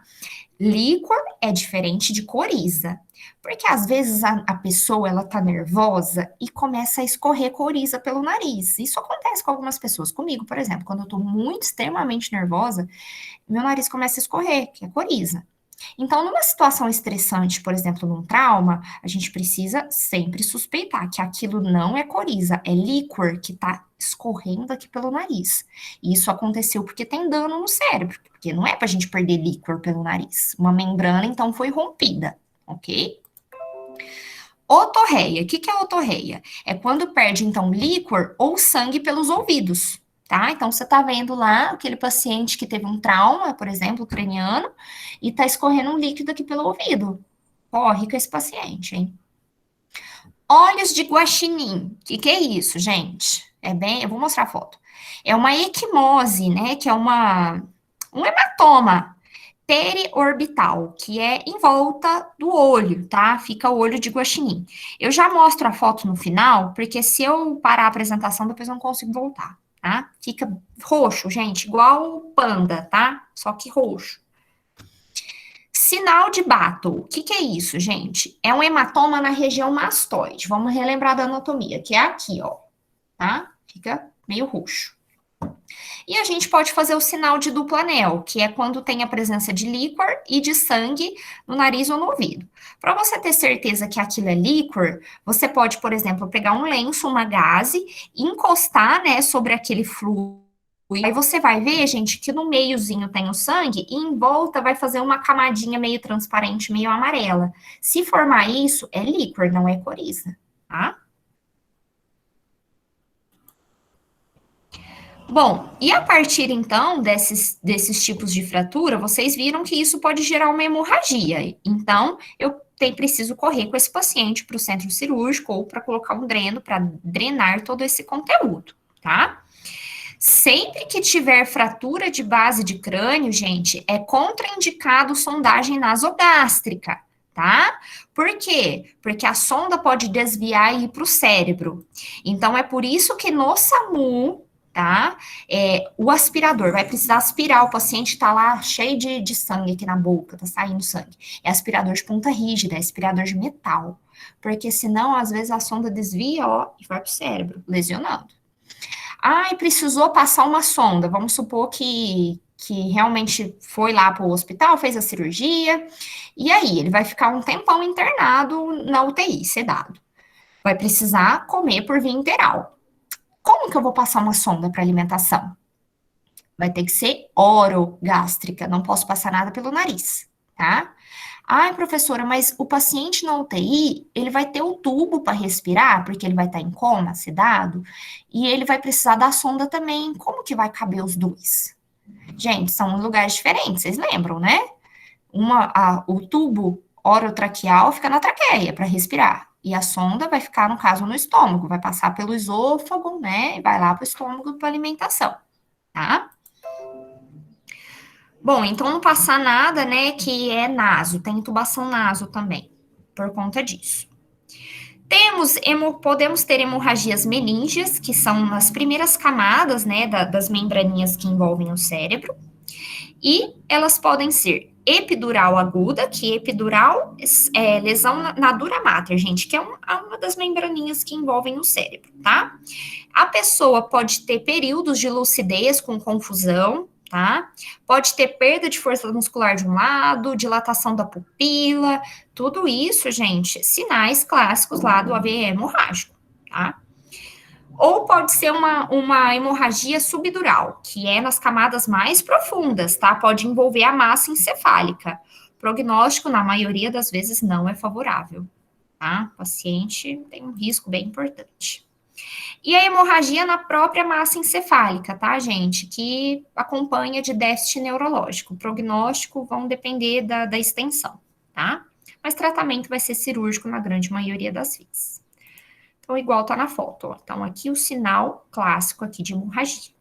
Líquor é diferente de coriza, porque às vezes a pessoa, ela tá nervosa e começa a escorrer coriza pelo nariz. Isso acontece com algumas pessoas, comigo, por exemplo, quando eu tô muito, extremamente nervosa, meu nariz começa a escorrer, que é coriza. Então, numa situação estressante, por exemplo, num trauma, a gente precisa sempre suspeitar que aquilo não é coriza, é líquor que tá escorrendo aqui pelo nariz. E isso aconteceu porque tem dano no cérebro, porque não é pra gente perder líquor pelo nariz. Uma membrana, então, foi rompida, ok? Otorreia. O que é otorreia? É quando perde, então, líquor ou sangue pelos ouvidos. Tá? Então, você tá vendo lá aquele paciente que teve um trauma, por exemplo, craniano, e tá escorrendo um líquido aqui pelo ouvido. Corre com esse paciente, hein? Olhos de guaxinim. O que é isso, gente? Eu vou mostrar a foto. É uma equimose, né? Que é um hematoma periorbital, que é em volta do olho, tá? Fica o olho de guaxinim. Eu já mostro a foto no final, porque se eu parar a apresentação, depois eu não consigo voltar. Tá? Fica roxo, gente, igual o panda, tá? Só que roxo. Sinal de Battle. O que é isso, gente? É um hematoma na região mastoide. Vamos relembrar da anatomia, que é aqui, ó, tá? Fica meio roxo. E a gente pode fazer o sinal de duplo anel, que é quando tem a presença de líquor e de sangue no nariz ou no ouvido. Para você ter certeza que aquilo é líquor, você pode, por exemplo, pegar um lenço, uma gaze, encostar, né, sobre aquele fluido. Aí você vai ver, gente, que no meiozinho tem o sangue e em volta vai fazer uma camadinha meio transparente, meio amarela. Se formar isso, é líquor, não é coriza, tá? Bom, e a partir então desses tipos de fratura, vocês viram que isso pode gerar uma hemorragia. Então, eu preciso correr com esse paciente para o centro cirúrgico ou para colocar um dreno para drenar todo esse conteúdo, tá? Sempre que tiver fratura de base de crânio, gente, é contraindicado sondagem nasogástrica, tá? Por quê? Porque a sonda pode desviar e ir para o cérebro. Então, é por isso que no SAMU, tá? O aspirador vai precisar aspirar, o paciente tá lá cheio de sangue aqui na boca, tá saindo sangue. É aspirador de ponta rígida, é aspirador de metal, porque senão, às vezes, a sonda desvia, ó, e vai pro cérebro, lesionando. E precisou passar uma sonda, vamos supor que realmente foi lá pro hospital, fez a cirurgia, e aí, ele vai ficar um tempão internado na UTI, sedado. Vai precisar comer por via interal. Como que eu vou passar uma sonda para alimentação? Vai ter que ser orogástrica, não posso passar nada pelo nariz, tá? Ai, professora, mas o paciente na UTI, ele vai ter o tubo para respirar, porque ele vai estar em coma, sedado, e ele vai precisar da sonda também. Como que vai caber os dois? Gente, são em lugares diferentes, vocês lembram, né? O tubo orotraqueal fica na traqueia para respirar. E a sonda vai ficar, no caso, no estômago, vai passar pelo esôfago, né? E vai lá para o estômago para alimentação, tá? Bom, então não passar nada, né, que é naso, tem intubação naso também, por conta disso. Podemos ter hemorragias meníngeas, que são as primeiras camadas, né, das membraninhas que envolvem o cérebro, e elas podem ser epidural aguda, que epidural é lesão na dura mater, gente, que é uma das membraninhas que envolvem o cérebro, tá? A pessoa pode ter períodos de lucidez com confusão, tá? Pode ter perda de força muscular de um lado, dilatação da pupila, tudo isso, gente, sinais clássicos lá do AVE hemorrágico, tá? Ou pode ser uma hemorragia subdural, que é nas camadas mais profundas, tá? Pode envolver a massa encefálica. Prognóstico, na maioria das vezes, não é favorável, tá? O paciente tem um risco bem importante. E a hemorragia na própria massa encefálica, tá, gente? Que acompanha de déficit neurológico. O prognóstico vão depender da extensão, tá? Mas tratamento vai ser cirúrgico na grande maioria das vezes. Então, igual tá na foto, ó. Então, aqui o sinal clássico aqui de hemorragia.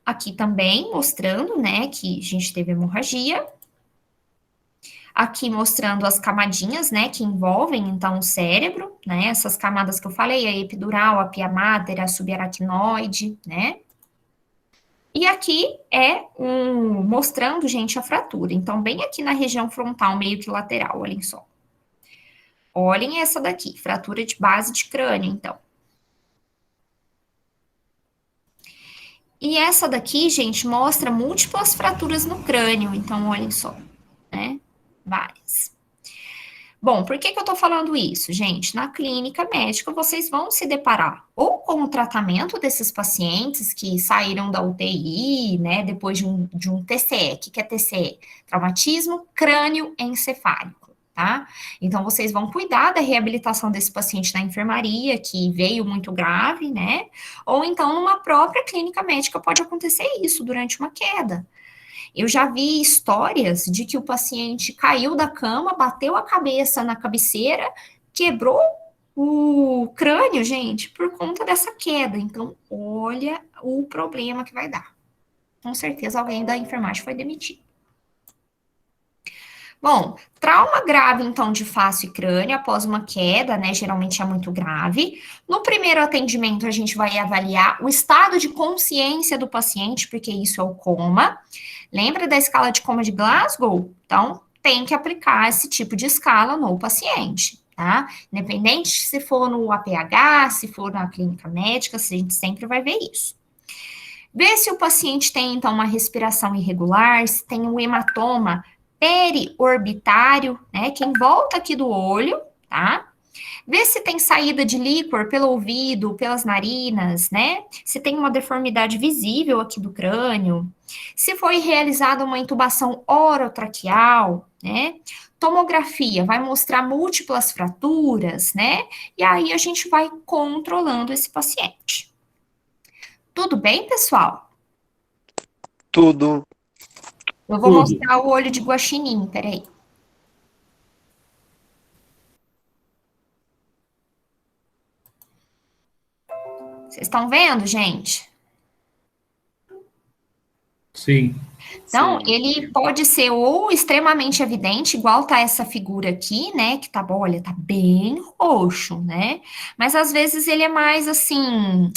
Aqui também mostrando, né, que a gente teve hemorragia. Aqui mostrando as camadinhas, né, que envolvem, então, o cérebro, né, essas camadas que eu falei, a epidural, a pia mater, a subaracnoide, né. E aqui mostrando, gente, a fratura. Então, bem aqui na região frontal, meio que lateral, olhem só. Olhem essa daqui, fratura de base de crânio, então. E essa daqui, gente, mostra múltiplas fraturas no crânio, então olhem só, né? Várias. Bom, por que eu tô falando isso, gente? Na clínica médica, vocês vão se deparar ou com o tratamento desses pacientes que saíram da UTI, né, depois de um TCE. O que é TCE? Traumatismo crânioencefálico, tá? Então, vocês vão cuidar da reabilitação desse paciente na enfermaria, que veio muito grave, né? Ou então, numa própria clínica médica, pode acontecer isso durante uma queda. Eu já vi histórias de que o paciente caiu da cama, bateu a cabeça na cabeceira, quebrou o crânio, gente, por conta dessa queda. Então, olha o problema que vai dar. Com certeza, alguém da enfermagem foi demitido. Bom, trauma grave, então, de face e crânio após uma queda, né, geralmente é muito grave. No primeiro atendimento, a gente vai avaliar o estado de consciência do paciente, porque isso é o coma. Lembra da escala de coma de Glasgow? Então, tem que aplicar esse tipo de escala no paciente, tá? Independente se for no APH, se for na clínica médica, a gente sempre vai ver isso. Ver se o paciente tem, então, uma respiração irregular, se tem um hematoma periorbitário, né, que é em volta aqui do olho, tá? Ver se tem saída de líquor pelo ouvido, pelas narinas, né? Se tem uma deformidade visível aqui do crânio. Se foi realizada uma intubação orotraqueal, né? Tomografia vai mostrar múltiplas fraturas, né? E aí a gente vai controlando esse paciente. Tudo bem, pessoal? Tudo. Eu vou Tudo. mostrar o olho de guaxinim, peraí. Vocês estão vendo, gente? Sim. Então, Sim. ele pode ser ou extremamente evidente, igual tá essa figura aqui, né? Que tá, olha, tá bem roxo, né? Mas às vezes ele é mais assim,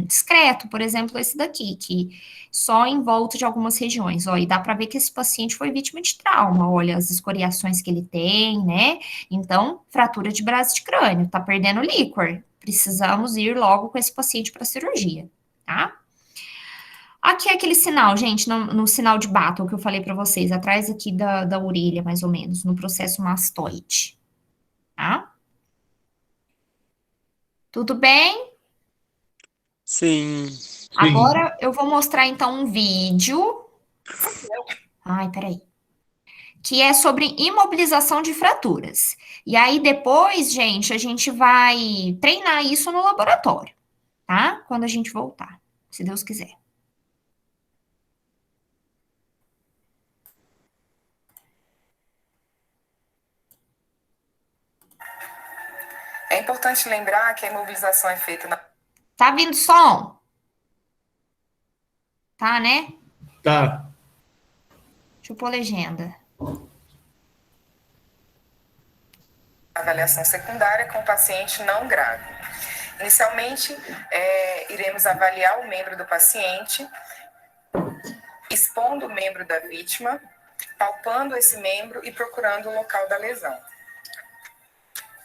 discreto, por exemplo, esse daqui, que só em volta de algumas regiões. Ó, e dá para ver que esse paciente foi vítima de trauma. Olha as escoriações que ele tem, né? Então, fratura de base de crânio, tá perdendo líquor. Precisamos ir logo com esse paciente para cirurgia, tá? Aqui é aquele sinal, gente, no sinal de Battle que eu falei para vocês, atrás aqui da orelha, mais ou menos, no processo mastoide, tá? Tudo bem? Sim. Agora eu vou mostrar, então, um vídeo. Ai, peraí. que é sobre imobilização de fraturas. E aí depois, gente, a gente vai treinar isso no laboratório, tá? Quando a gente voltar, se Deus quiser. É importante lembrar que a imobilização é feita na... Tá vindo som? Tá, né? Tá. Deixa eu pôr legenda. avaliação secundária com paciente não grave. Inicialmente, iremos avaliar o membro do paciente, expondo o membro da vítima, palpando esse membro e procurando o local da lesão.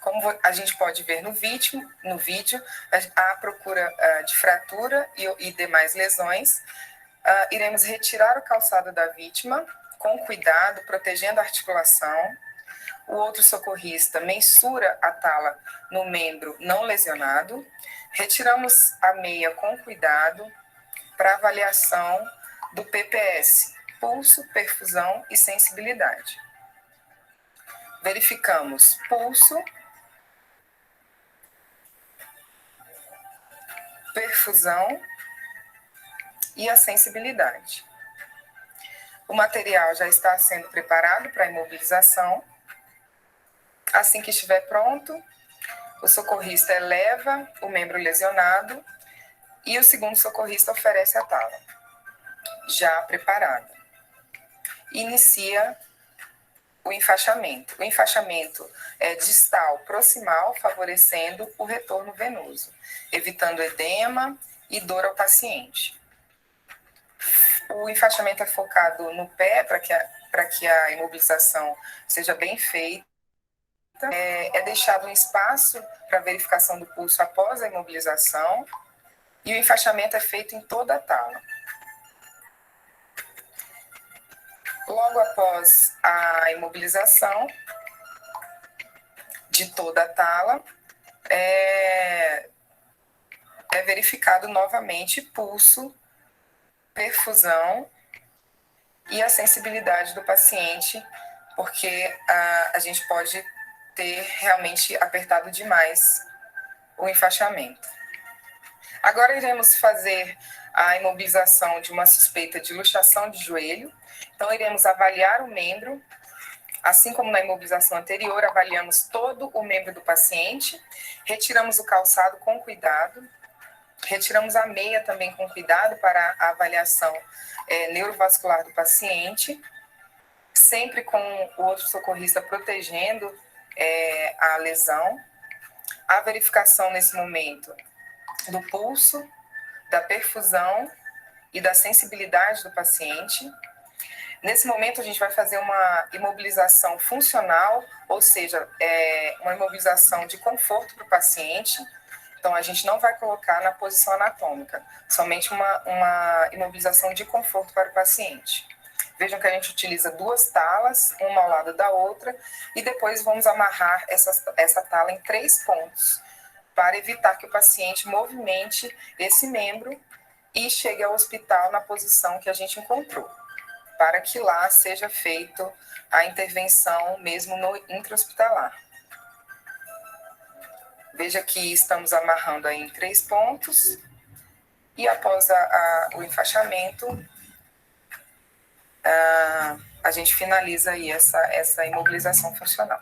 Como a gente pode ver no vídeo, a procura de fratura e demais lesões. Iremos retirar o calçado da vítima, com cuidado, protegendo a articulação. O outro socorrista mensura a tala no membro não lesionado. Retiramos a meia com cuidado para avaliação do PPS, pulso, perfusão e sensibilidade. Verificamos pulso, perfusão e a sensibilidade. O material já está sendo preparado para a imobilização. Assim que estiver pronto, o socorrista eleva o membro lesionado e o segundo socorrista oferece a tala, já preparada. Inicia o enfaixamento. O enfaixamento é distal proximal, favorecendo o retorno venoso, evitando edema e dor ao paciente. O enfaixamento é focado no pé para que a imobilização seja bem feita. É deixado um espaço para verificação do pulso após a imobilização e o enfaixamento é feito em toda a tala. Logo após a imobilização de toda a tala, é verificado novamente pulso, perfusão e a sensibilidade do paciente, porque a gente pode ter realmente apertado demais o enfaixamento. Agora iremos fazer a imobilização de uma suspeita de luxação de joelho. Então iremos avaliar o membro, assim como na imobilização anterior, avaliamos todo o membro do paciente, retiramos o calçado com cuidado, retiramos a meia também com cuidado para a avaliação neurovascular do paciente, sempre com o outro socorrista protegendo a lesão. A verificação nesse momento do pulso, da perfusão e da sensibilidade do paciente. Nesse momento, a gente vai fazer uma imobilização funcional, ou seja, uma imobilização de conforto para o paciente. Então, a gente não vai colocar na posição anatômica, somente uma imobilização de conforto para o paciente. Vejam que a gente utiliza 2 talas, uma ao lado da outra, e depois vamos amarrar essa tala em 3 pontos, para evitar que o paciente movimente esse membro e chegue ao hospital na posição que a gente encontrou, para que lá seja feita a intervenção mesmo no intra-hospitalar. Veja que estamos amarrando aí em 3 pontos, e após o enfaixamento, a gente finaliza aí essa imobilização funcional.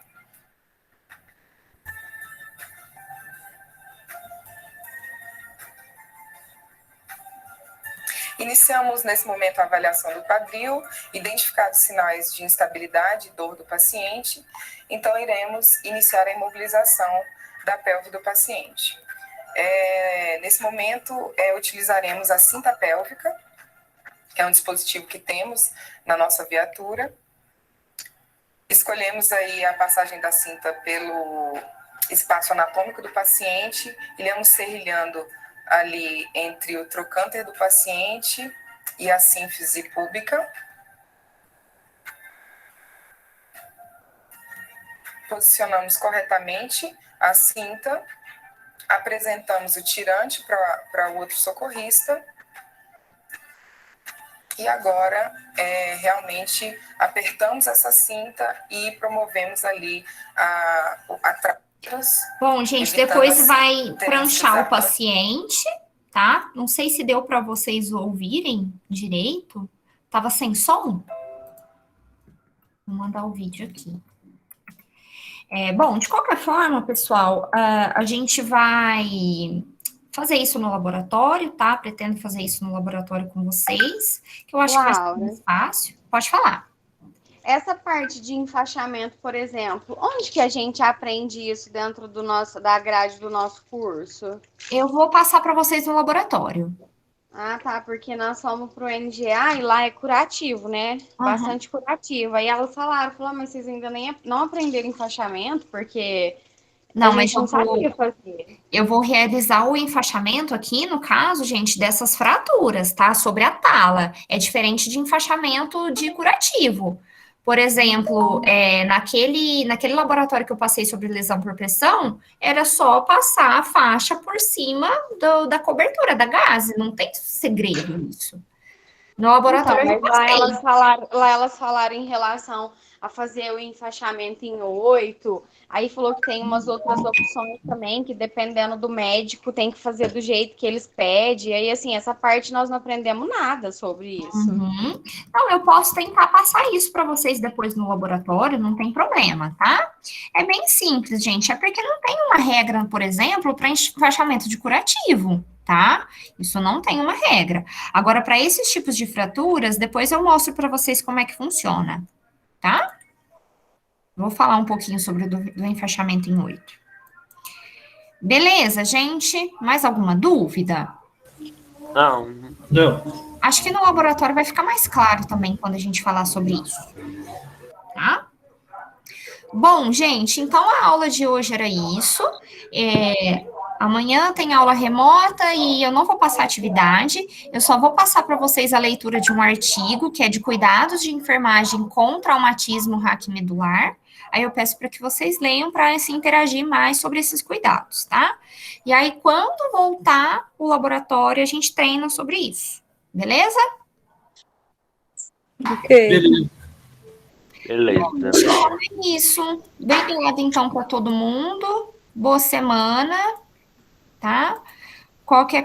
Iniciamos nesse momento a avaliação do quadril, identificados sinais de instabilidade e dor do paciente, então iremos iniciar a imobilização da pelve do paciente. Nesse momento, utilizaremos a cinta pélvica, que é um dispositivo que temos na nossa viatura. Escolhemos aí a passagem da cinta pelo espaço anatômico do paciente, iremos serrilhando ali entre o trocânter do paciente e a sínfise púbica. Posicionamos corretamente a cinta, apresentamos o tirante para o outro socorrista, E agora, realmente, apertamos essa cinta e promovemos ali Bom, gente, depois vai pranchar o paciente, tá? Não sei se deu para vocês ouvirem direito. Tava sem som? Vou mandar o vídeo aqui. Bom, de qualquer forma, pessoal, a gente vai fazer isso no laboratório, tá? Pretendo fazer isso no laboratório com vocês, que eu acho que vai ser mais fácil. Pode falar. Essa parte de enfaixamento, por exemplo, onde que a gente aprende isso dentro da grade do nosso curso? Eu vou passar para vocês no laboratório. Ah, tá, porque nós fomos pro NGA e lá é curativo, né? Bastante curativo. Aí elas falaram, mas vocês ainda não aprenderam enfaixamento, porque não, mas não sabia fazer. Eu vou realizar o enfaixamento aqui, no caso, gente, dessas fraturas, tá? Sobre a tala. É diferente de enfaixamento de curativo. Por exemplo, naquele laboratório que eu passei sobre lesão por pressão, era só passar a faixa por cima da cobertura, da gaze. Não tem segredo nisso. No laboratório então, mas lá elas falaram em relação a fazer o enfaixamento em 8, aí falou que tem umas outras opções também, que dependendo do médico tem que fazer do jeito que eles pedem, aí assim, essa parte nós não aprendemos nada sobre isso. Uhum. Então, eu posso tentar passar isso para vocês depois no laboratório, não tem problema, tá? É bem simples, gente, é porque não tem uma regra, por exemplo, para enfaixamento de curativo, tá? Isso não tem uma regra. Agora, para esses tipos de fraturas, depois eu mostro para vocês como é que funciona, tá? Vou falar um pouquinho sobre do enfaixamento em 8. Beleza, gente? Mais alguma dúvida? Não. Acho que no laboratório vai ficar mais claro também quando a gente falar sobre isso, tá? Bom, gente, então a aula de hoje era isso. Amanhã tem aula remota e eu não vou passar atividade, eu só vou passar para vocês a leitura de um artigo que é de cuidados de enfermagem com traumatismo raquimedular. Aí eu peço para que vocês leiam para se interagir mais sobre esses cuidados, tá? E aí, quando voltar o laboratório, a gente treina sobre isso, beleza? Ok. Beleza. Bom, é isso. Obrigada, então, para todo mundo. Boa semana, tá? Qualquer